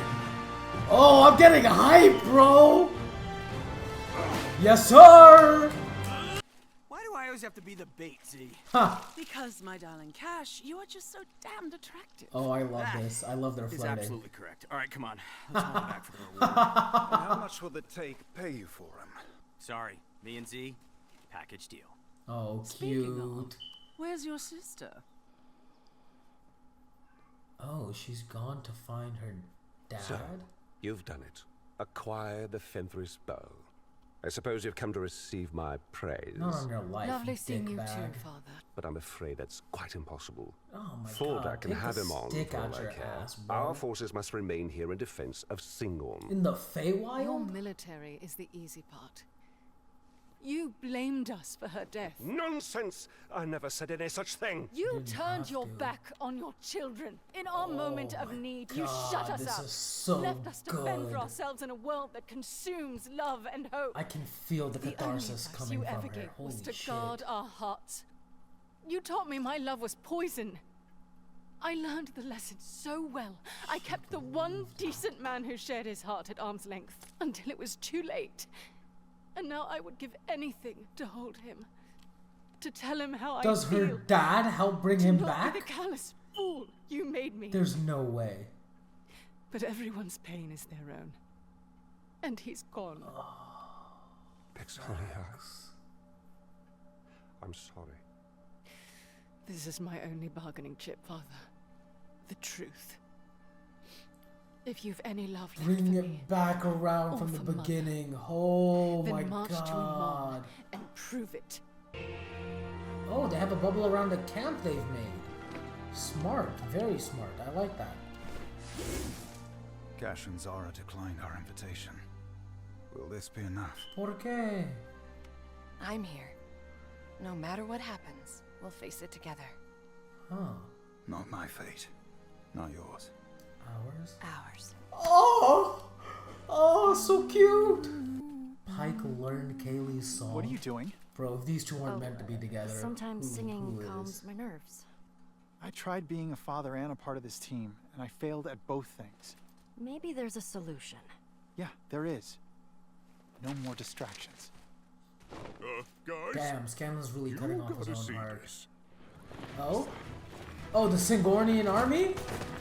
Oh, I'm getting hype, bro! Yes, sir! Why do I always have to be the bait, Z? Ha! Because, my darling Cash, you are just so damned attractive. Oh, I love this. I love their Is flirting. absolutely correct. All right, come on. Let's run back for the reward. And how much will the take pay you for him? Sorry, me and Z, package deal. Oh, Speaking of, cute. where's your sister? Oh, she's gone to find her dad? So, you've done it. Acquire the Fenthris bow. I suppose you've come to receive my praise. Not on your life, Lovely seeing you dickbag. too, Father. But I'm afraid that's quite impossible. Oh my Thordak god, can take have the him on stick for all out I your care. ass, bro. Our forces must remain here in defense of Singorn. In the Your Feywild? military is the easy part. You blamed us for her death. Nonsense! I never said any such thing. You turned your back on your children. In our moment of need, you shut us this out. is so left us to fend good. for ourselves in a world that consumes love and hope. I can feel the The only catharsis advice coming you from ever her. gave Holy was to shit. guard our hearts. You taught me my love was poison. I learned the lesson so well. I kept the one decent man who shared his heart at arm's length until it was too late. And now I would give anything to hold him. To tell him how Does I feel. her dad help bring to him not back? Be the callous fool you made me. There's no way. But everyone's pain is their own. And he's gone. Pixeliax. I'm sorry. This is my only bargaining chip, Father. The truth. If you've any love left Bring for it me, back around or from the for Mother, beginning. Oh then my march to god. Mom and prove it. Oh, they have a bubble around the camp they've made. Smart. Very smart. I like that. Cash and Zara declined our invitation. Will this be enough? ¿Por qué? I'm here. No matter what happens, we'll face it together. Huh. Not my fate. Not yours. Ours? Ours. Oh! Oh, so cute! Pike learned Kaylee's song. What are you doing? Bro, if these two aren't meant to be together. Sometimes singing who calms is? my nerves. I tried being a father and a part of this team, and I failed at both things. Maybe there's a solution. Yeah, there is. No more distractions. Guys? Damn, Scanlan's really You cutting off gotta his see own heart. this. Oh? Oh, the Singornian army?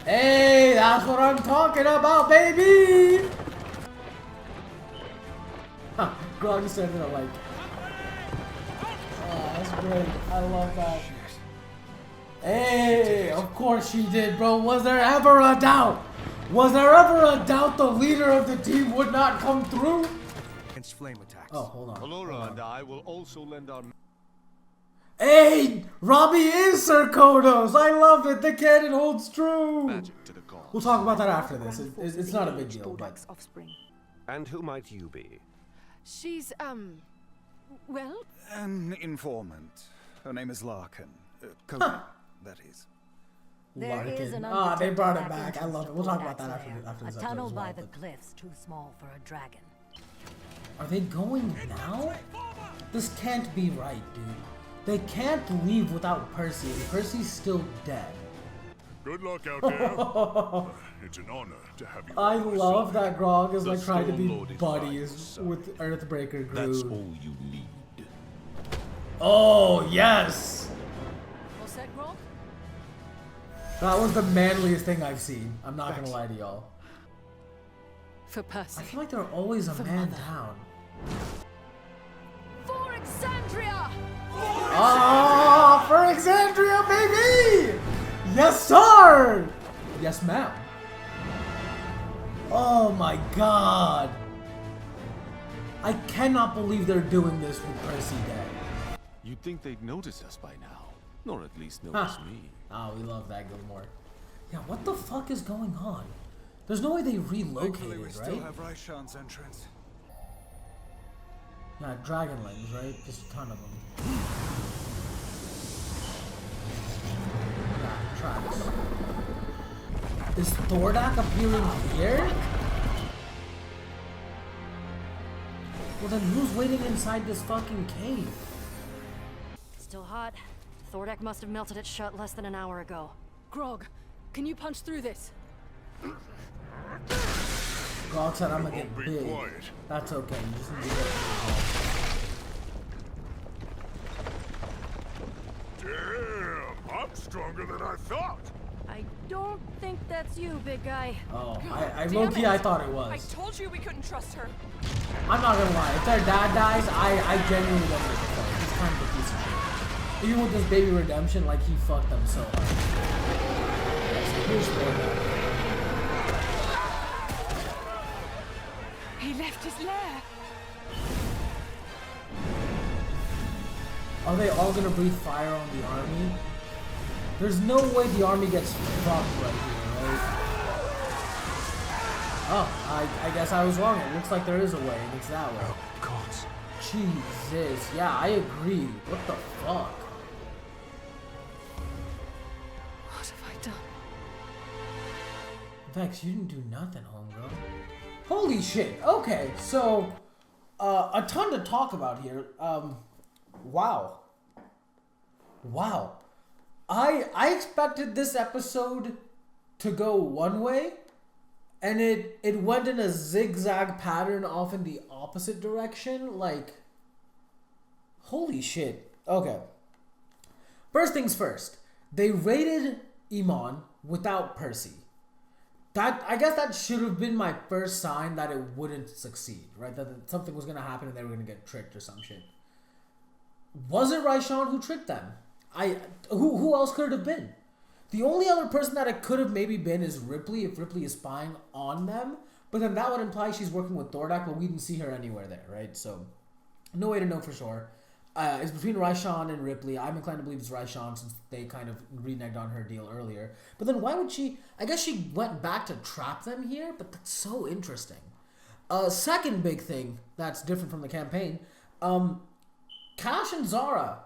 Hey, that's what I'm talking about, baby! Huh, Grog started to like. Oh, that's great. I love that. Hey, of course she did, bro. Was there ever a doubt? Was there ever a doubt the leader of the team would not come through? Against flame attacks. Oh, hold on. Alora and I will also lend our... Hey, Robbie is Sir Kodos. I love it. The canon holds true. magic to the gods. We'll talk about that after this. It's not a big deal, but offspring. And who might you be? She's, well, An informant. Her name is Larkin. Cody, that is. There is an Ah, they brought it undetected back. I love it. We'll talk about that after lair. this A episode tunnel as well, by the but- cliffs too small for a dragon. Are they going now? This can't be right, dude. They can't leave without Percy, and Percy's still dead. Good luck out there. It's an honor to have you. I on my love side. that Grog is The like trying to be Storm Lord is buddies right, with Earthbreaker That's Groot. all you need. Oh, yes! what's that, Grog? That was the manliest thing I've seen. I'm not gonna lie to y'all. For Percy. I feel like there's always a man down. For Exandria! Ah, for Exandria, baby! Yes, sir! Yes, ma'am. Oh my god. I cannot believe they're doing this with Percy dead. You'd think they'd notice us by now. Or at least notice me. Oh, we love that Gilmore. Yeah, what the fuck is going on? There's no way they relocated, We right? still have Raishan's entrance. Yeah, dragon legs, right? Just a ton of them. Yeah, tracks. Is Thordak appearing here? Well then who's waiting inside this fucking cave? Still hot. Thordak must have melted it shut less than an hour ago. Grog, can you punch through this? Grog said I'm gonna get big. That's okay, you just need to get Damn, I'm stronger than I thought. I don't think that's you, big guy. Oh, I low-key I thought it was. I told you we couldn't trust her. I'm not gonna lie, if their dad dies, I genuinely don't make a fuck. He's kind of a piece of shit. Even with this baby redemption, like, he fucked them so hard. So here's Thordak. He left his lair. Are they all gonna breathe fire on the army? There's no way the army gets fucked right here, right? Oh, I guess I was wrong. It looks like there is a way, and it's that way. Oh, God. Jesus. Yeah, I agree. What the fuck? What have I done? Vex, you didn't do nothing, homegirl. Holy shit. Okay, so a ton to talk about here. Wow. Wow. I expected this episode to go one way, and it went in a zigzag pattern off in the opposite direction. Like, holy shit. Okay. First things first. They raided Iman without Percy. I guess that should have been my first sign that it wouldn't succeed, right? That something was going to happen and they were going to get tricked or some shit. Was it Raishan who tricked them? Who else could it have been? The only other person that it could have maybe been is Ripley, if Ripley is spying on them. But then that would imply she's working with Thordak, but we didn't see her anywhere there, right? So, no way to know for sure. It's between Raishan and Ripley. I'm inclined to believe it's Raishan since they kind of reneged on her deal earlier. But then why would she... I guess she went back to trap them here, but that's so interesting. Second big thing that's different from the campaign. Cash and Zara.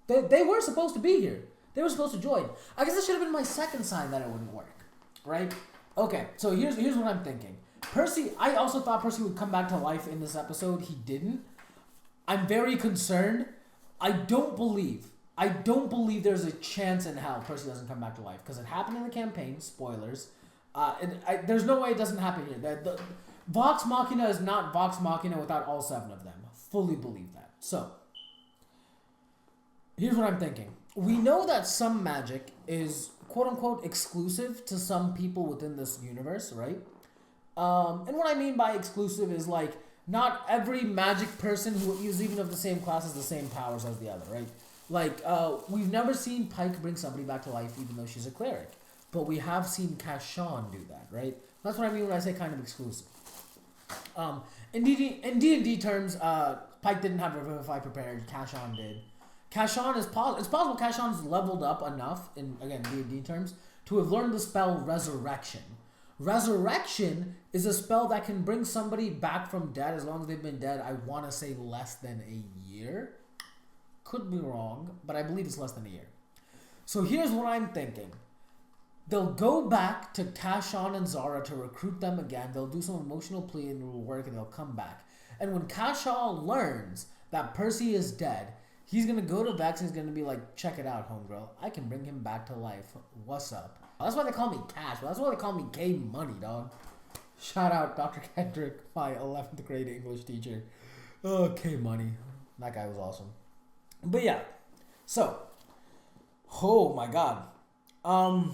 They were supposed to be here. They were supposed to join. I guess that should have been my second sign that it wouldn't work. Right? Okay, so here's what I'm thinking. Percy... I also thought Percy would come back to life in this episode. He didn't. I'm very concerned. I don't believe there's a chance in hell Percy doesn't come back to life. Because it happened in the campaign. Spoilers. There's no way it doesn't happen here. The Vox Machina is not Vox Machina without all 7 of them. Fully believe that. So, here's what I'm thinking. We know that some magic is quote-unquote exclusive to some people within this universe, right? And what I mean by exclusive is like... Not every magic person who is even of the same class has the same powers as the other, right? Like, we've never seen Pike bring somebody back to life even though she's a cleric. But we have seen Kashan do that, right? That's what I mean when I say kind of exclusive. In D&D terms, Pike didn't have Revivify prepared, Kashan did. Kashan is it's possible Kashan's leveled up enough, in, again, D&D terms, to have learned the spell Resurrection. Resurrection is a spell that can bring somebody back from dead as long as they've been dead, I want to say less than a year. Could be wrong, but I believe it's less than a year. So here's what I'm thinking. They'll go back to Kashan and Zara to recruit them again. They'll do some emotional plea and it will work and they'll come back. And when Kashan learns that Percy is dead, he's going to go to Vex and he's going to be like, check it out, homegirl. I can bring him back to life. What's up? That's why they call me Cash. That's why they call me K Money, dog. Shout out Dr. Kendrick, my 11th grade English teacher. Oh, K Money. That guy was awesome. But yeah. So. Oh my god. I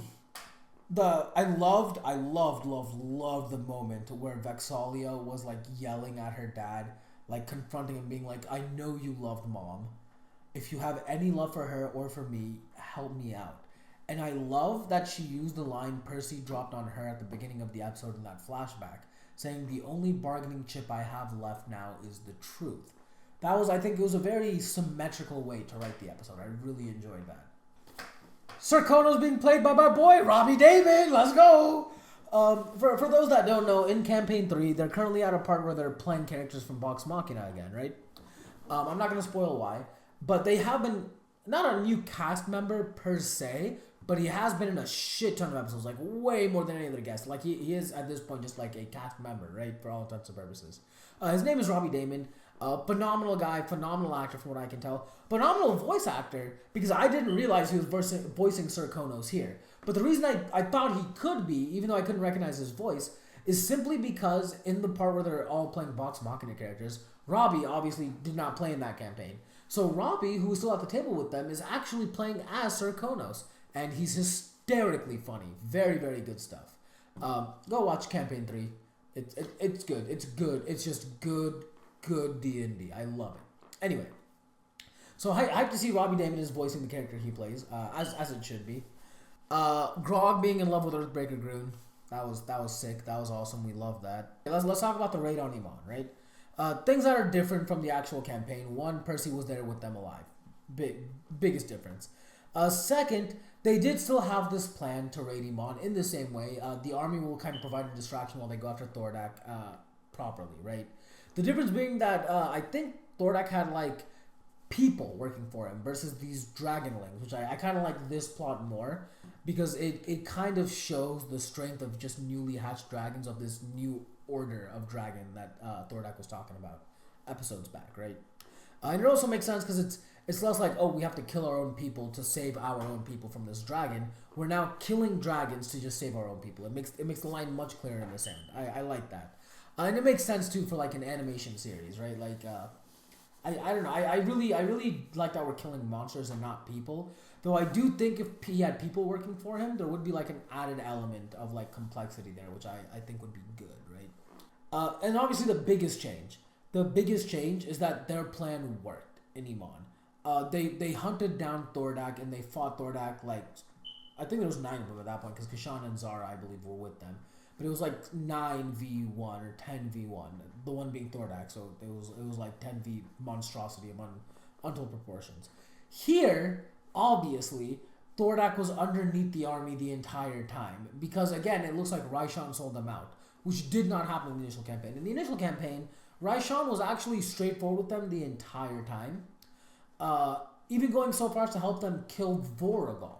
loved the moment where Vexalia was like yelling at her dad, like confronting him, being like, "I know you loved mom. If you have any love for her or for me, help me out." And I love that she used the line Percy dropped on her at the beginning of the episode in that flashback, saying, "The only bargaining chip I have left now is the truth." I think it was a very symmetrical way to write the episode. I really enjoyed that. Sir Kono's being played by my boy, Robbie David. Let's go! For those that don't know, in Campaign 3, they're currently at a part where they're playing characters from Vox Machina again, right? I'm not going to spoil why, but they have been, not a new cast member per se, but he has been in a shit ton of episodes, like way more than any other guest. Like he is at this point just like a cast member, right? For all intents and purposes. His name is Robbie Damon. Phenomenal guy, phenomenal actor from what I can tell. Phenomenal voice actor, because I didn't realize he was voicing Sir Konos here. But the reason I thought he could be, even though I couldn't recognize his voice, is simply because in the part where they're all playing Vox Machina characters, Robbie obviously did not play in that campaign. So Robbie, who was still at the table with them, is actually playing as Sir Konos. And he's hysterically funny. Very, very good stuff. Go watch Campaign 3. It's good. It's good. It's just good D&D. I love it. Anyway, so hyped to see Robbie Damon is voicing the character he plays, as it should be. Grog being in love with Earthbreaker Groon, that was sick. That was awesome. We love that. Let's talk about the raid on Iman, right? Things that are different from the actual campaign. One, Percy was there with them alive. Biggest difference. Second, they did still have this plan to raid Iman in the same way. The army will kind of provide a distraction while they go after Thordak properly, right? The difference being that I think Thordak had like people working for him versus these dragonlings, which I kind of like this plot more because it kind of shows the strength of just newly hatched dragons of this new order of dragon that Thordak was talking about episodes back, right? And it also makes sense because it's less like, oh, we have to kill our own people to save our own people from this dragon. We're now killing dragons to just save our own people. It makes the line much clearer in the sand. I like that. And it makes sense too for like an animation series, right? Like, I don't know. I really like that we're killing monsters and not people. Though I do think if he had people working for him, there would be like an added element of like complexity there, which I think would be good, right? And obviously the biggest change is that their plan worked in Iman. They hunted down Thordak and they fought Thordak like, I think there was 9 of them at that point because Kashan and Zara, I believe, were with them. But it was like 9v1 or 10v1, the one being Thordak, so it was like 10v monstrosity among untold proportions. Here, obviously, Thordak was underneath the army the entire time because again, it looks like Raishan sold them out, which did not happen in the initial campaign. In the initial campaign, Raishan was actually straightforward with them the entire time, even going so far as to help them kill Voragal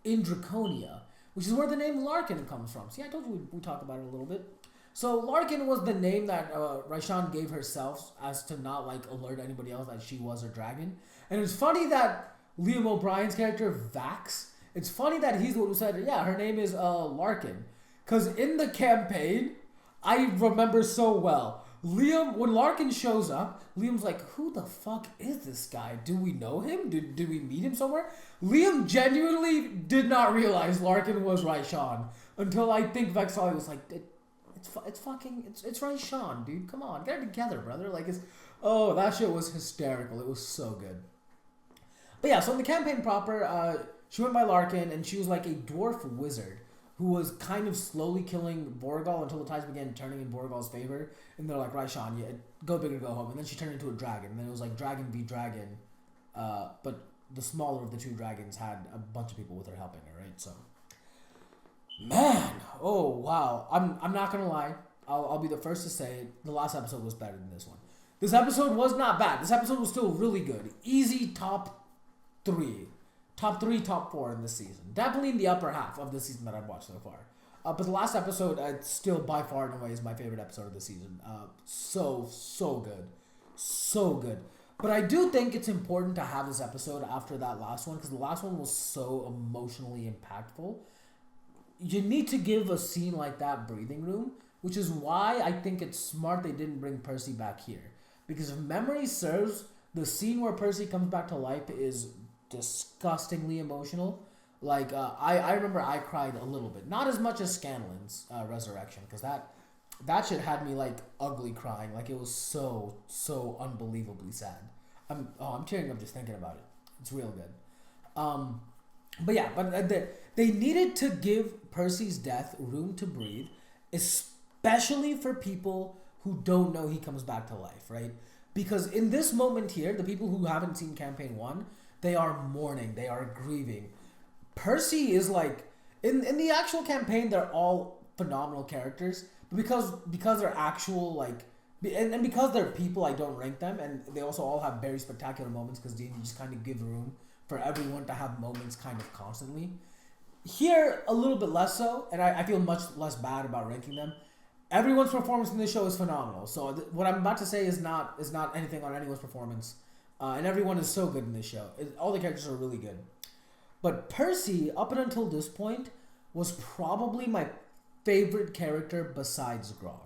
in Draconia, which is where the name Larkin comes from. See, I told you we talk about it a little bit. So Larkin was the name that Raishan gave herself as to not like alert anybody else that she was a dragon. And it's funny that Liam O'Brien's character Vax, it's funny that he's the one who said, yeah, her name is Larkin. Because in the campaign, I remember so well, Liam, when Larkin shows up, Liam's like, who the fuck is this guy? Do we know him? Did we meet him somewhere? Liam genuinely did not realize Larkin was Raishan until I think Vexalia was like, it's Raishan, dude. Come on, get it together, brother. Like, that shit was hysterical. It was so good. But yeah, so in the campaign proper, she went by Larkin, and she was like a dwarf wizard who was kind of slowly killing Voragal until the tides began turning in Voragal's favor. And they're like, Raishan, yeah, go big or go home. And then she turned into a dragon. And then it was like dragon v dragon. But the smaller of the two dragons had a bunch of people with her helping her, right? So, man, oh wow. I'm not gonna lie. I'll be the first to say it. The last episode was better than this one. This episode was not bad. This episode was still really good. Easy top 3. Top 3, top 4 in this season. Definitely in the upper half of the season that I've watched so far. But the last episode, still by far and away is my favorite episode of the season. So good. So good. But I do think it's important to have this episode after that last one, because the last one was so emotionally impactful. You need to give a scene like that breathing room, which is why I think it's smart they didn't bring Percy back here. Because if memory serves, the scene where Percy comes back to life is disgustingly emotional. Like, I remember I cried a little bit. Not as much as Scanlan's resurrection, because that shit had me, like, ugly crying. Like, it was so, so unbelievably sad. I'm tearing up just thinking about it. It's real good. But yeah, they needed to give Percy's death room to breathe, especially for people who don't know he comes back to life, right? Because in this moment here, the people who haven't seen Campaign 1, they are mourning, they are grieving. Percy is like, in the actual campaign, they're all phenomenal characters, but because they're actual, like, and because they're people, I don't rank them, and they also all have very spectacular moments, because they just kind of give room for everyone to have moments kind of constantly. Here, a little bit less so, and I feel much less bad about ranking them. Everyone's performance in this show is phenomenal. So what I'm about to say is not anything on anyone's performance, and everyone is so good in this show. All the characters are really good. But Percy, up and until this point, was probably my favorite character besides Grog.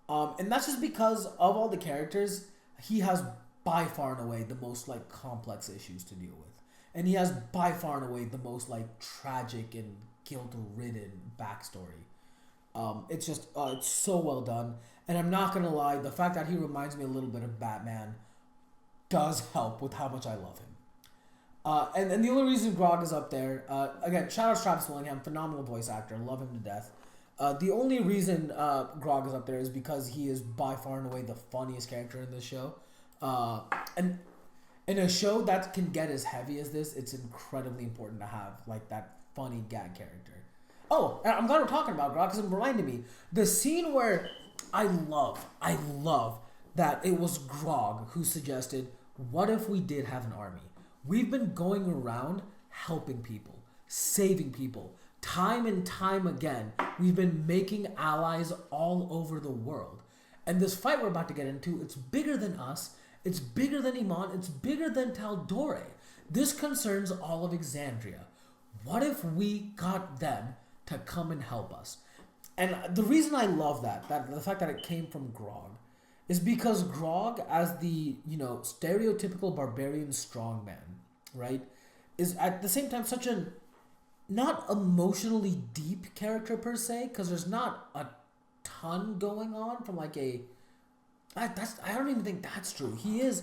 And that's just because of all the characters, he has by far and away the most, like, complex issues to deal with. And he has by far and away the most, like, tragic and guilt-ridden backstory. It's just, it's so well done. And I'm not gonna lie, the fact that he reminds me a little bit of Batman does help with how much I love him. And the only reason Grog is up there, again, shout out to Travis Willingham, phenomenal voice actor, love him to death. The only reason Grog is up there is because he is by far and away the funniest character in this show. And in a show that can get as heavy as this, it's incredibly important to have, like, that funny gag character. Oh, and I'm glad we're talking about Grog, because it reminded me. The scene where I love that it was Grog who suggested, what if we did have an army? We've been going around helping people, saving people. Time and time again, we've been making allies all over the world. And this fight we're about to get into, it's bigger than us. It's bigger than Iman. It's bigger than Taldore. This concerns all of Exandria. What if we got them to come and help us? And the reason I love that the fact that it came from Grog, is because Grog, as the, stereotypical barbarian strongman, right, is at the same time such a not emotionally deep character per se, because there's not a ton going on from, like, I don't even think that's true. He's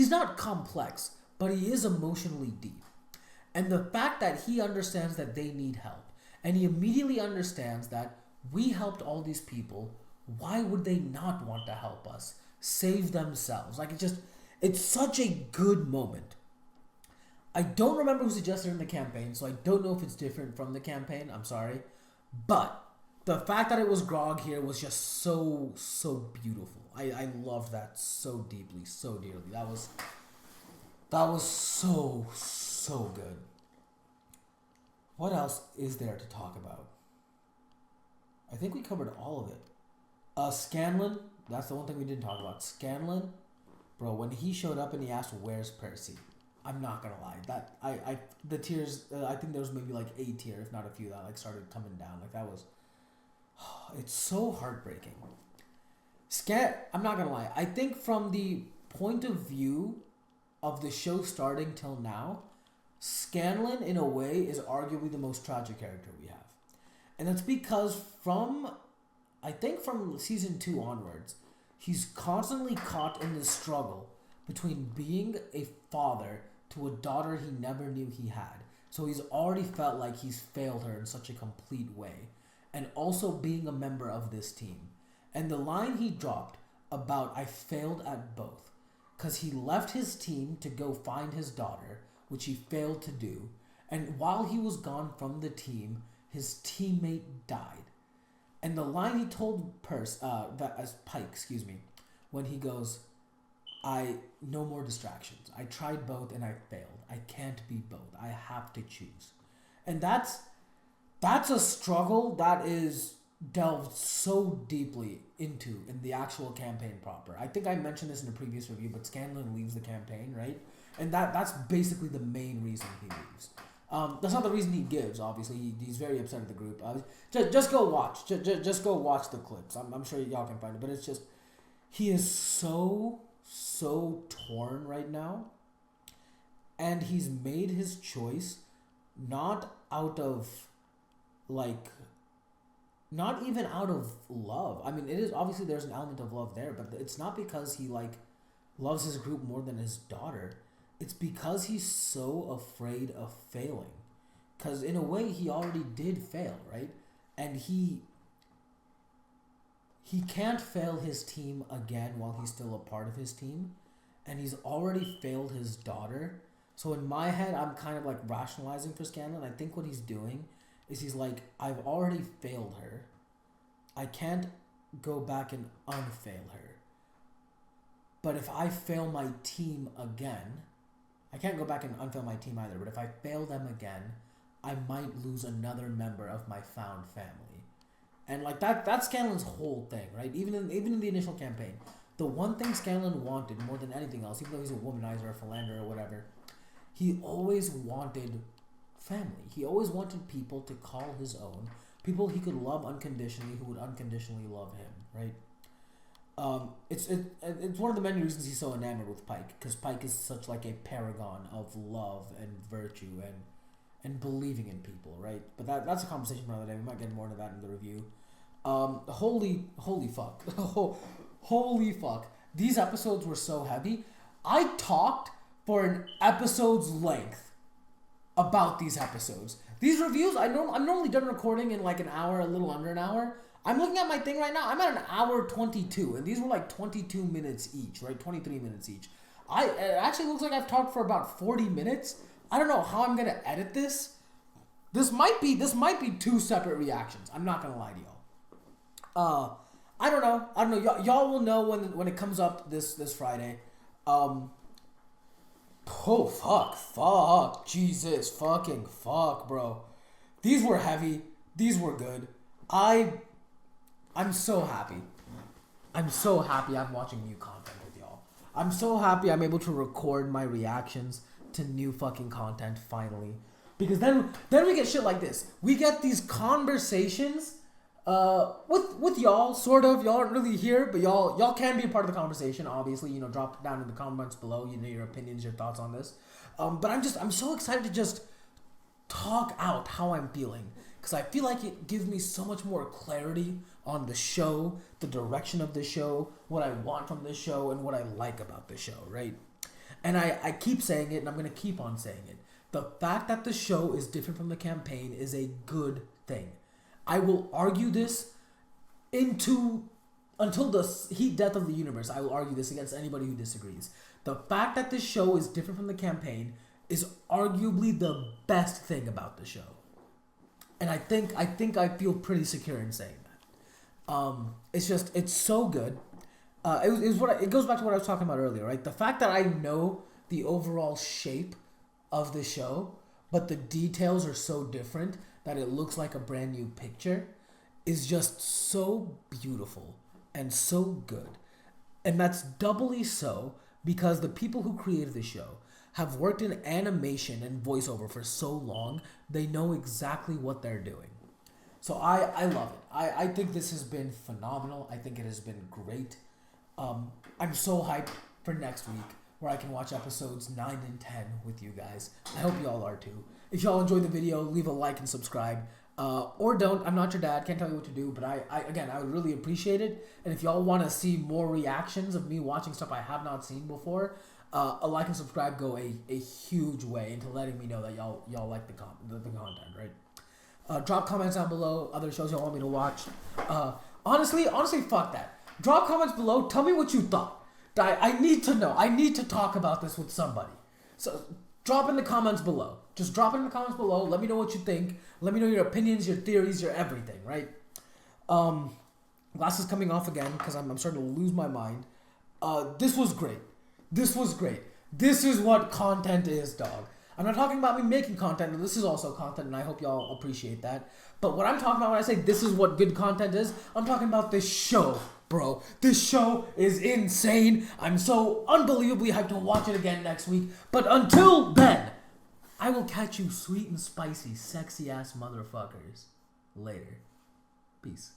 not complex, but he is emotionally deep. And the fact that he understands that they need help, and he immediately understands that we helped all these people, why would they not want to help us save themselves? Like, it's such a good moment. I don't remember who suggested it in the campaign, so I don't know if it's different from the campaign. I'm sorry. But the fact that it was Grog here was just so, so beautiful. I loved that so deeply, so dearly. That was so, so good. What else is there to talk about? I think we covered all of it. Scanlan, that's the one thing we didn't talk about. Scanlan, bro, when he showed up and he asked, where's Percy? I'm not gonna lie. The tears, I think there was maybe like a tear, if not a few, that like started coming down. Like, that was, it's so heartbreaking. I'm not gonna lie. I think from the point of view of the show starting till now, Scanlan, in a way, is arguably the most tragic character we have. And that's because from season 2 onwards, he's constantly caught in this struggle between being a father to a daughter he never knew he had. So he's already felt like he's failed her in such a complete way. And also being a member of this team. And the line he dropped about, I failed at both, because he left his team to go find his daughter, which he failed to do. And while he was gone from the team, his teammate died. And the line he told Pike, when he goes, no more distractions. I tried both and I failed. I can't be both. I have to choose. And that's a struggle that is delved so deeply into in the actual campaign proper. I think I mentioned this in a previous review, but Scanlan leaves the campaign, right? And that's basically the main reason he leaves. That's not the reason he gives, obviously. He's very upset at the group. Just go watch. Just go watch the clips. I'm sure y'all can find it. But it's just, he is so torn right now. And he's made his choice not out of, like, not even out of love. I mean, it is obviously there's an element of love there, but it's not because he, like, loves his group more than his daughter. It's because he's so afraid of failing. Because in a way, he already did fail, right? And he can't fail his team again while he's still a part of his team. And he's already failed his daughter. So in my head, I'm kind of like rationalizing for Scanlan. I think what he's doing is he's like, I've already failed her. I can't go back and unfail her. But if I fail my team again, I can't go back and unfail my team either, but if I fail them again, I might lose another member of my found family. And like that's Scanlan's whole thing, right? Even in the initial campaign. The one thing Scanlan wanted more than anything else, even though he's a womanizer, a philanderer, or whatever, he always wanted family. He always wanted people to call his own, people he could love unconditionally, who would unconditionally love him, right? It's one of the many reasons he's so enamored with Pike, because Pike is such like a paragon of love and virtue and believing in people, right? But that's a conversation for another day. We might get more into that in the review. Holy fuck. Holy fuck. These episodes were so heavy. I talked for an episode's length about these episodes. These reviews, I'm normally done recording in like an hour, a little under an hour. I'm looking at my thing right now. I'm at an hour 22, and these were like 22 minutes each, right? 23 minutes each. It actually looks like I've talked for about 40 minutes. I don't know how I'm gonna edit this. This might be 2 separate reactions. I'm not gonna lie to y'all. I don't know. Y'all will know when it comes up this Friday. Oh fuck, Jesus, fucking fuck, bro. These were heavy. These were good. I'm so happy. I'm so happy I'm watching new content with y'all. I'm so happy I'm able to record my reactions to new fucking content finally. Because then we get shit like this. We get these conversations with y'all, sort of. Y'all aren't really here, but y'all can be a part of the conversation, obviously. You know, drop it down in the comments below, you know, your opinions, your thoughts on this. But I'm so excited to just talk out how I'm feeling, because I feel like it gives me so much more clarity on the show, the direction of the show, what I want from the show, and what I like about the show, right? And I keep saying it, and I'm going to keep on saying it. The fact that the show is different from the campaign is a good thing. I will argue this until the heat death of the universe. I will argue this against anybody who disagrees. The fact that the show is different from the campaign is arguably the best thing about the show. And I think I feel pretty secure in saying that. It's so good. It goes back to what I was talking about earlier, right? The fact that I know the overall shape of the show, but the details are so different that it looks like a brand new picture, is just so beautiful and so good. And that's doubly so because the people who created the show have worked in animation and voiceover for so long, they know exactly what they're doing. So I love it. I think this has been phenomenal. I think it has been great. I'm so hyped for next week, where I can watch episodes 9 and 10 with you guys. I hope y'all are too. If y'all enjoyed the video, leave a like and subscribe. Or don't. I'm not your dad. Can't tell you what to do. But I would really appreciate it. And if y'all want to see more reactions of me watching stuff I have not seen before, a like and subscribe go a huge way into letting me know that y'all like the content, right? Drop comments down below. Other shows y'all want me to watch. Honestly, fuck that. Drop comments below. Tell me what you thought. I need to know. I need to talk about this with somebody. So drop in the comments below. Just drop it in the comments below. Let me know what you think. Let me know your opinions, your theories, your everything, right? Glasses coming off again because I'm starting to lose my mind. This was great. This was great. This is what content is, dog. I'm not talking about me making content. This is also content, and I hope y'all appreciate that. But what I'm talking about when I say this is what good content is, I'm talking about this show, bro. This show is insane. I'm so unbelievably hyped to watch it again next week. But until then, I will catch you sweet and spicy, sexy ass motherfuckers later. Peace.